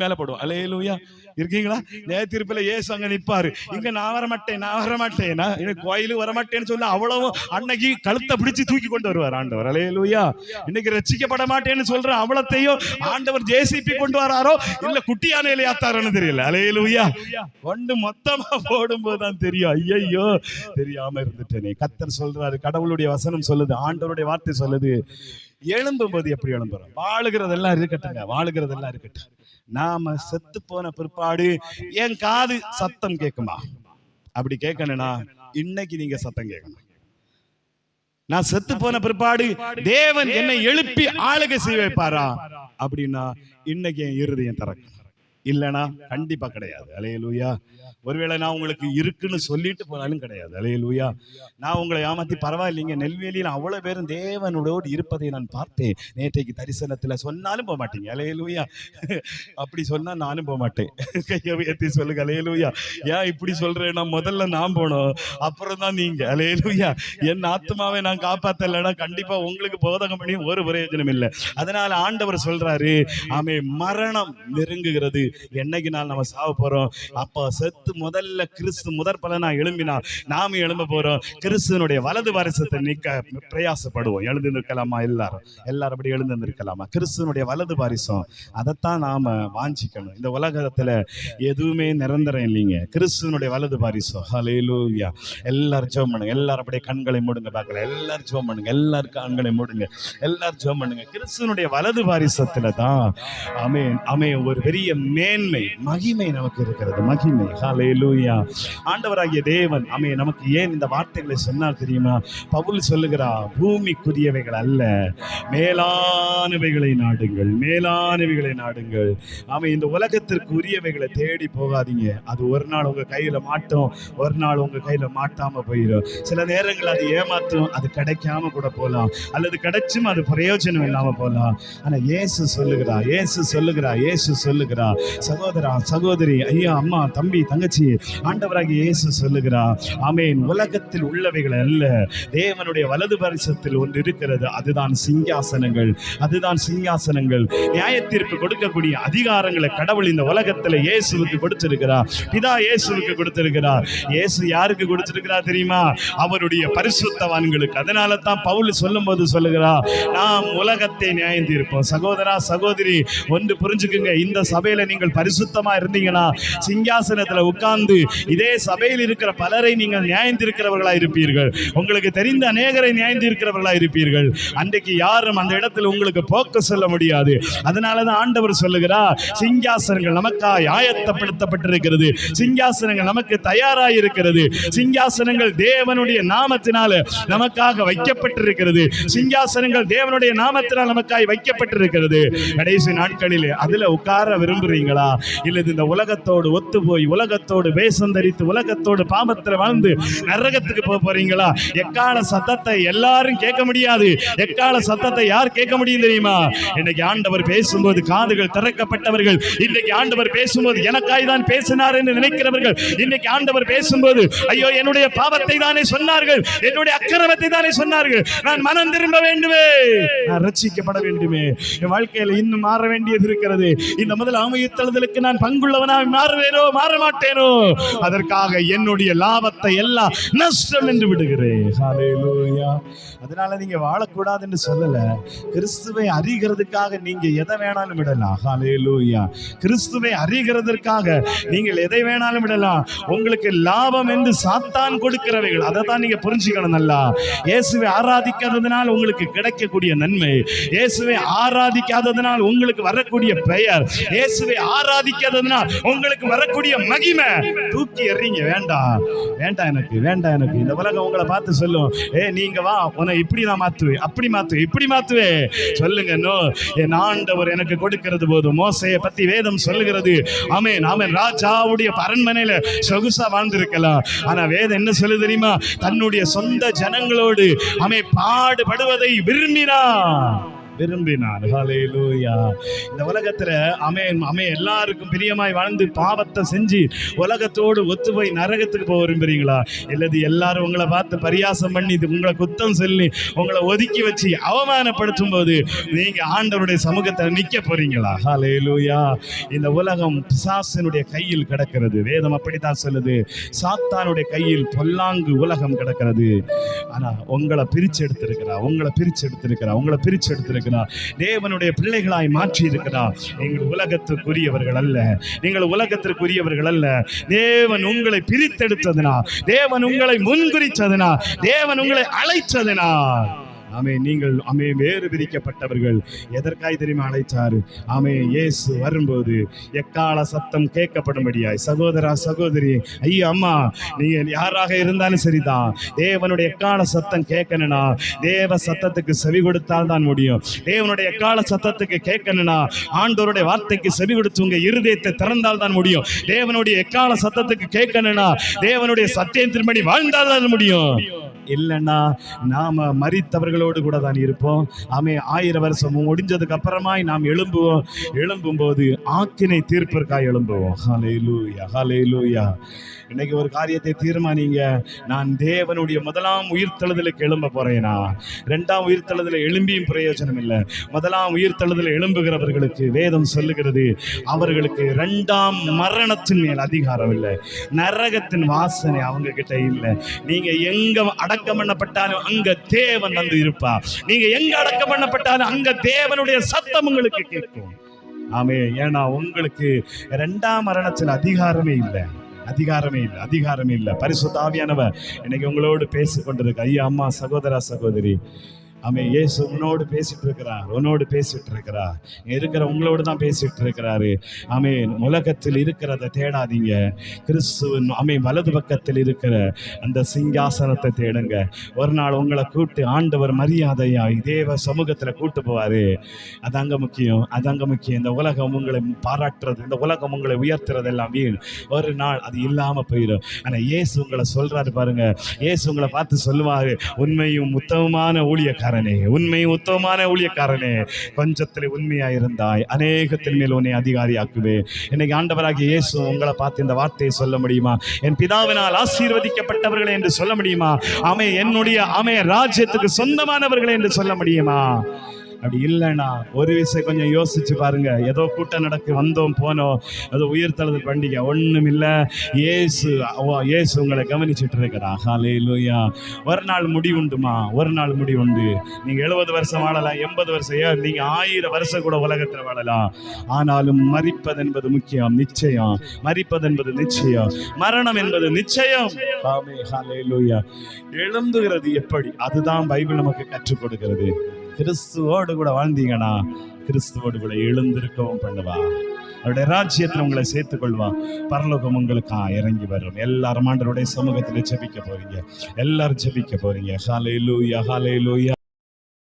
மேல போடுவோம். அல்லேலூயா. இருக்கீங்களா? நேத்திருப்பில இயேசு அங்க நிற்பாரு, இங்க நான் வரமாட்டேன், நான் வரமாட்டேன், நான் எனக்கு கோயிலுக்கு வரமாட்டேன்னு சொல்ல அவ்வளவு அன்னைக்கு கழுத்தை பிடிச்சு தூக்கி கொண்டு வருவார் ஆண்டவர். அல்லேலூயா. இன்னைக்கு ரட்சிக்கப்பட மாட்டேன்னு சொல்ற அவ்வளத்தையும் ஆண்டவர் ஜேசிபி கொண்டு வராரோ இல்ல குட்டி யானையில யாத்தாரோன்னு தெரியல. அல்லேலூயா. கொண்டு மொத்தமா போடும்போது தான் தெரியும், ஐயோ தெரியாம இருந்துட்டேனே. கர்த்தர் சொல்றாரு, கடவுளுடைய வசனம் சொல்லுது, ஆண்டவருடைய வார்த்தை சொல்லுது, எழும்பும் போது எப்படி எழும்புறோம்? வாழுகிறதெல்லாம் இருக்கட்டுங்க, வாழுகிறதெல்லாம் இருக்கட்டும். நாம செத்து போன பிற்பாடு என் காது சத்தம் கேட்குமா? அப்படி கேட்கணும்னா இன்னைக்கு நீங்க சத்தம் கேட்கணும். நான் செத்து போன பிற்பாடு தேவன் என்னை எழுப்பி ஆளுகை செய்ய வைப்பாரா அப்படின்னா இன்னைக்கு என் இருதயம் திறக்கணும். இல்லைன்னா கண்டிப்பா கிடையாது. அல்லேலூயா. ஒருவேளை நான் உங்களுக்கு இருக்குன்னு சொல்லிட்டு போனாலும் கிடையாது. அல்லேலூயா. நான் உங்களை ஏமாத்தி பரவாயில்லைங்க, நெல்வேலியில் அவ்வளவு பேரும் தேவனோடு இருப்பதை நான் பார்த்தேன் நேற்றைக்கு தரிசனத்துல, சொன்னாலும் போக மாட்டீங்க. அல்லேலூயா. அப்படி சொன்னா நானும் போக மாட்டேன். கையை உயர்த்தி சொல்லுங்க. அல்லேலூயா. ஏன் இப்படி சொல்றேன்னா, முதல்ல நான் போனோம், அப்புறம் தான் நீங்க. அல்லேலூயா. என் ஆத்மாவை நான் காப்பாத்தலைன்னா கண்டிப்பா உங்களுக்கு போதகம் பண்ணி ஒரு பிரயோஜனம் இல்லை. அதனால ஆண்டவர் சொல்றாரு, ஆமே, மரணம் நெருங்குகிறது, என்னைக்கு நாள் நம்ம சாவ போறோம். அப்ப செத்து முதல்ல கிறிஸ்து முதற் பலனா எழும்பினார், நாம எழும்ப போறோம். கிறிஸ்துவனுடைய வலது வாரிசத்தை நீக்க பிரயாசப்படுவோம். எழுந்து நிற்கலாமா? எல்லாரும் அப்படி எழுந்து நிற்கலாமா? கிறிஸ்துவனுடைய வலது வாரிசம், அதைத்தான் நாம வாஞ்சிக்கணும். இந்த உலகத்துல எதுவுமே நிரந்தரம் இல்லைங்க, கிறிஸ்துவனுடைய வலது வாரிசம். ஹல்லேலூயா. எல்லாரும் ஜெபம் பண்ணுங்க. எல்லாரும் அப்படியே கண்களை மூடுங்க பார்க்கல. எல்லாரும் ஜெபம் பண்ணுங்க. எல்லாரும் கண்களை மூடுங்க. எல்லாரும் ஜெபம் பண்ணுங்க. கிறிஸ்துவனுடைய வலது வாரிசத்துல தான் ஆமென், ஆமென், ஒரு பெரிய மேன்மை, மகிமை நமக்கு இருக்கிறது. மகிமை. ஹல்லேலூயா. ஆண்டவராகிய தேவன் ஆமென் நமக்கு ஏன் இந்த வார்த்தைகளை சொன்னார் தெரியுமா? பவுல் சொல்லுகிறார், பூமிக்குரியவைகள் அல்ல, மேலானவைகளை நாடுங்கள், மேலானவைகளை நாடுங்கள். ஆமென். இந்த உலகத்திற்கு உரியவைகளை தேடி போகாதீங்க. அது ஒரு நாள் உங்க கையில மாட்டோம், ஒரு நாள் உங்க கையில மாட்டாம போயிடும். சில நேரங்கள் அது ஏமாற்றும், அது கிடைக்காம கூட போகலாம், அல்லது கிடைச்சும் அது பிரயோஜனம் இல்லாம போகலாம். ஆனா இயேசு சொல்லுகிறார், இயேசு சொல்லுகிறார், இயேசு சொல்லுகிறார், சகோதரா சகோதரி, ஐயா அம்மா தம்பி தங்கச்சி, ஆண்டவராகிய இயேசு சொல்லுகிறார், ஆமென், உலகத்தில் உள்ளவைகள் அல்ல, தேவனுடைய வலது பரிசத்தில் ஒன்று இருக்கிறது, அதுதான் சிங்காசனங்கள். அதுதான் சிங்காசனங்கள். நியாய தீர்ப்பு கொடுக்கக்கூடிய அதிகாரங்களை கடவுள் இந்த உலகத்தில் இயேசுவுக்கு கொடுத்திருக்கிறார். பிதா இயேசுவுக்கு கொடுத்திருக்கிறார். இயேசு யாருக்கு கொடுத்திருக்கிறார் தெரியுமா? அவருடைய பரிசுத்தவான்களுக்கு. அதனால தான் பவுல் சொல்லும்போது சொல்லுகிறார், நாம் உலகத்தை நியாயம் தீர்ப்போம். சகோதரா சகோதரி, ஒன்று புரிஞ்சுக்குங்க, இந்த சபையில நீங்கள் பரிசுத்தமா இருந்தீங்கன்னா சிங்காசனத்துல உட்கார்ந்து இதே சபையில் இருக்கிற பலரை நீங்கள் நியாயம் தீர்க்கிறவர்களா இருப்பீர்கள். உங்களுக்கு தெரிந்த அநேகரை நியாயம் தீர்க்கிறவர்களா இருப்பீர்கள். அன்றைக்கு யாரும் அந்த இடத்துல உங்களுக்கு போக்க சொல்ல முடியாது. அதனாலதான் ஆண்டவர் சொல்லுகிறார், சிங்காசனங்கள் நமக்காய் ஆயத்தப்படுத்தப்பட்டிருக்கிறது, சிங்காசனங்கள் நமக்கு தயாராக இருக்கிறது, சிங்காசனங்கள் தேவனுடைய நாமத்தினால நமக்காக வைக்கப்பட்டிருக்கிறது, சிங்காசனங்கள் தேவனுடைய நாமத்தினால் நமக்காய் வைக்கப்பட்டிருக்கிறது. கடைசி நாட்களிலே அதுல உட்கார விரும்புறீங்களா? இல்லது இந்த உலகத்தோடு ஒத்து போய் உலகத்தோடு வேஷம் தரித்து உலகத்தோடு பாவத்தில் வாழ்ந்து நரகத்துக்கு போக போறீங்களா? எக்கால சத்தத்தை எல்லாரும் கேட்க முடியாது. எக்கால சத்தத்தை யார் கேட்க முடியும் தெரியுமா? இன்னைக்கு ஆண்டவர் பேசும்போது காதுகள் திறக்கப்பட்டவர்கள், இன்னைக்கு ஆண்டவர் பேசும்போது எனக்காய் தான் பேசினார் என்று நினைக்கிறவர்கள், இன்னைக்கு ஆண்டவர் பேசும்போது ஐயோ என்னுடைய பாவத்தை தானே சொன்னார்கள், என்னுடைய அக்கிரமத்தை தானே சொன்னார்கள், நான் மனம் திரும்ப வேண்டுமே, நான் ரட்சிக்கப்பட வேண்டுமே, என் வாழ்க்கையில இன்னும் மாற வேண்டியது இருக்கிறது, இந்த முதல் ஆமையுத்தலுதலுக்கு நான் பங்குள்ளவனாக மாறுவேனோ மாற மாட்டேனோ, அதற்காக என்னுடைய லாபத்தை எல்லாம் நஷ்டம் என்று விடுகிறேன். ஹல்லேலூயா. அதனால நீங்க வாழக்கூடாது என்று சொல்லல, கிறிஸ்துவை அறிகிறதுக்காக நீங்க எதை வேணாலும் விடலாம். ஹல்லேலூயா. கிறிஸ்துவை அறிகிறதற்காக நீங்கள் எதை வேணாலும் விடலாம். உங்களுக்கு லாபம் என்று சாத்தான் கொடுக்கிறவைகள், அதை தான் நீங்க புரிஞ்சுக்கணும். நல்லா இயேசுவை ஆராதிக்காததனால் உங்களுக்கு கிடைக்கக்கூடிய நன்மை, இயேசுவை ஆராதிக்காததனால் உங்களுக்கு வரக்கூடிய பெயர், இயேசுவை ஆராதிக்காததனால் உங்களுக்கு வரக்கூடிய மகிமை தூக்கி எறிங்க. வேண்டாம் வேண்டாம் எனக்கு, வேண்டாம் எனக்கு. இந்த உலகம் உங்களை பார்த்து சொல்லும், நீங்க வா, உன்னை இப்படி நான் மாத்துவேன், அப்படி மாத்துவேன், இப்படி மாத்துவேன். சொல்லுங்க, நோ, என் ஆண்டவர் எனக்கு கொடுக்கிறது போதும். மோசையை பத்தி வேதம் சொல்லுகிறது, ஆமென் ஆமென், ராஜாவுடைய அரண்மனையில சொகுசா வாழ்ந்திருக்கலாம். ஆனா வேதம் என்ன சொல்லு தெரியுமா? தன்னுடைய சொந்த ஜனங்களோடு பாடுபடுவதை விரும்பினார். ஹல்லேலூயா. இந்த உலகத்துல எல்லாருக்கும் பிரியமாய் வாழ்ந்து பாவத்தை செஞ்சு உலகத்தோடு ஒத்து போய் நரகத்துக்கு போக விரும்புறீங்களா? இல்லது எல்லாரும் உங்களை பார்த்து பரியாசம் பண்ணி உங்களை குத்தம் சொல்லி உங்களை ஒதுக்கி வச்சு அவமானப்படுத்தும் போது நீங்க ஆண்டவருடைய சமூகத்தில் நிக்க போறீங்களா? ஹல்லேலூயா. இந்த உலகம் பிசாசினுடைய கையில் கிடக்கிறது. வேதம் அப்படித்தான் சொல்லுது, சாத்தானுடைய கையில் பொல்லாங்கு உலகம் கிடக்கிறது. ஆனா உங்களை பிரிச்சு எடுத்திருக்கிறா, உங்களை பிரிச்சு எடுத்திருக்கிறா, உங்களை பிரிச்சு எடுத்திருக்கிறா, தேவனுடைய பிள்ளைகளாய் மாற்றி இருக்கிறார். நீங்கள் உலகத்திற்குரியவர்கள் அல்ல, நீங்கள் உலகத்திற்குரியவர்கள் அல்ல. தேவன் உங்களை பிரித்தெடுத்ததுனா, தேவன் உங்களை முன்குறித்ததுனா, தேவன் உங்களை அழைத்ததுனா, நீங்கள் வேறு பிரிக்கப்பட்டவர்கள். எதற்காய் தெரியுமா அழைச்சாரு? இயேசு வரும்போது எக்கால சத்தம் கேட்கப்படும்படியாய். சகோதரா சகோதரி, ஐயா அம்மா, நீங்க யாராக இருந்தாலும் சரிதான், தேவனுடைய எக்கால சத்தம் கேட்கணும்னா தேவ சத்தத்துக்கு செவி கொடுத்தால் தான் முடியும். தேவனுடைய எக்கால சத்தத்துக்கு கேட்கணும்னா ஆண்டவருடைய வார்த்தைக்கு செவி கொடுத்து உங்க இருதயத்தை திறந்தால் தான் முடியும். தேவனுடைய எக்கால சத்தத்துக்கு கேட்கணும்னா தேவனுடைய சத்தியத்தின்படி வாழ்ந்தால் தான் முடியும். இல்லைன்னா நாம மரித்தவர்களோடு கூட தான் இருப்போம். 1000 வருஷம் முடிஞ்சதுக்கு அப்புறமாய் நாம் எழும்பும் போது ஆக்கினை தீர்ப்பிற்காய் எழும்புவோம். ஹல்லேலூயா ஹல்லேலூயா. இன்னைக்கு ஒரு காரியத்தை தீர்மானிங்க, நான் தேவனுடைய முதலாம் உயிர்த்தெழுதலுக்கு எழும்ப போறேனா? 2ஆம் உயிர்த்தெழுதல எழும்பியும் பிரயோஜனம் இல்லை. முதலாம் உயிர்த்தெழுதல எழும்புகிறவர்களுக்கு வேதம் சொல்லுகிறது, அவர்களுக்கு 2ஆம் மரணத்தின் மேல் அதிகாரம் இல்லை, நரகத்தின் வாசனை அவங்க கிட்ட இல்லை. நீங்க எங்க அடக்கம் பண்ணப்பட்டாலும் அங்க தேவன் வந்து இருப்பார். நீங்க எங்க அடக்கம் பண்ணப்பட்டாலும் அங்க தேவனுடைய சத்தம் உங்களுக்கு கேட்கும். ஏன்னா உங்களுக்கு 2ஆம் மரணத்தில் அதிகாரமே இல்லை, அதிகாரமே இல்லை. பரிசுத்த ஆவியானவர் இன்னைக்கு உங்களோடு பேசி கொண்டிருக்க ஐயா அம்மா சகோதரா சகோதரி, இயேசு உன்னோடு பேசிட்டு இருக்கிறார். இருக்கிற உங்களோடு தான் பேசிட்டு இருக்கிறாரு. உலகத்தில் இருக்கிறத தேடாதீங்க, கிறிஸ்துவின் வலது பக்கத்தில் இருக்கிற அந்த சிங்காசனத்தை தேடுங்க. ஒரு நாள் உங்களை கூட்டு ஆண்டவர் மரியாதையா தேவ சமூகத்துல கூட்டு போவாரு. அதாங்க முக்கியம். இந்த உலகம் உங்களை பாராட்டுறது, இந்த உலகம் உங்களை உயர்த்துறது எல்லாம் வீண். ஒரு நாள் அது இல்லாம போயிடும். ஆனா இயேசு உங்களை சொல்றாரு பாருங்க, இயேசு உங்களை பார்த்து சொல்லுவாரு, உண்மையும் உத்தமமான ஊழியக்காரர், ஊழியக்காரனே, உண்மை உத்தமமான ஊழியக்காரனே, கொஞ்சத்தில் உண்மையாயிருந்தாய், அநேகத்தின் மேல் உன்னை அதிகாரியாக்குவே. இன்னைக்கு ஆண்டவராகிய இயேசு உங்களை பார்த்து இந்த வார்த்தையை சொல்ல முடியுமா? என் பிதாவினால் ஆசீர்வதிக்கப்பட்டவர்களே என்று சொல்ல முடியுமா? என்னுடைய ராஜ்யத்துக்கு சொந்தமானவர்களே என்று சொல்ல முடியுமா? அப்படி இல்லைன்னா ஒரு விஷயம் கொஞ்சம் யோசிச்சு பாருங்க. ஏதோ கூட்டம் நடக்கு, வந்தோம் போனோம், ஏதோ உயிர்த்தெழுதல் பண்டிகை, ஒண்ணும் இல்லை. இயேசு உங்களை கவனிச்சுட்டு இருக்கிறா. ஹல்லேலூயா. ஒரு நாள் முடிவுண்டுமா? ஒரு நாள் முடிவுண்டு. நீங்க 70 வருஷம் வாழலாம், 80 வருஷம், நீங்க 1000 வருஷம் கூட உலகத்தில் வாழலாம். ஆனாலும் மரிப்பது என்பது முக்கியம், நிச்சயம். மரிப்பது என்பது நிச்சயம், மரணம் என்பது நிச்சயம். ஹல்லேலூயா. எழுந்துகிறது எப்படி? அதுதான் பைபிள் நமக்கு கற்றுக் கொடுக்கிறது. கிறிஸ்துவோடு கூட வாழ்ந்தீங்கன்னா கிறிஸ்துவோடு கூட எழுந்திருக்கவும் பண்ணுவா. அவருடைய ராஜ்யத்தில் உங்களை சேர்த்துக் கொள்வா. பரலோகம் உங்களுக்கு இறங்கி வரும். எல்லாரும் ஆண்டவருடைய சமூகத்தில் ஜெபிக்க போறீங்க. எல்லாரும் ஜெபிக்க போறீங்க. ஹல்லேலூயா, ஹல்லேலூயா.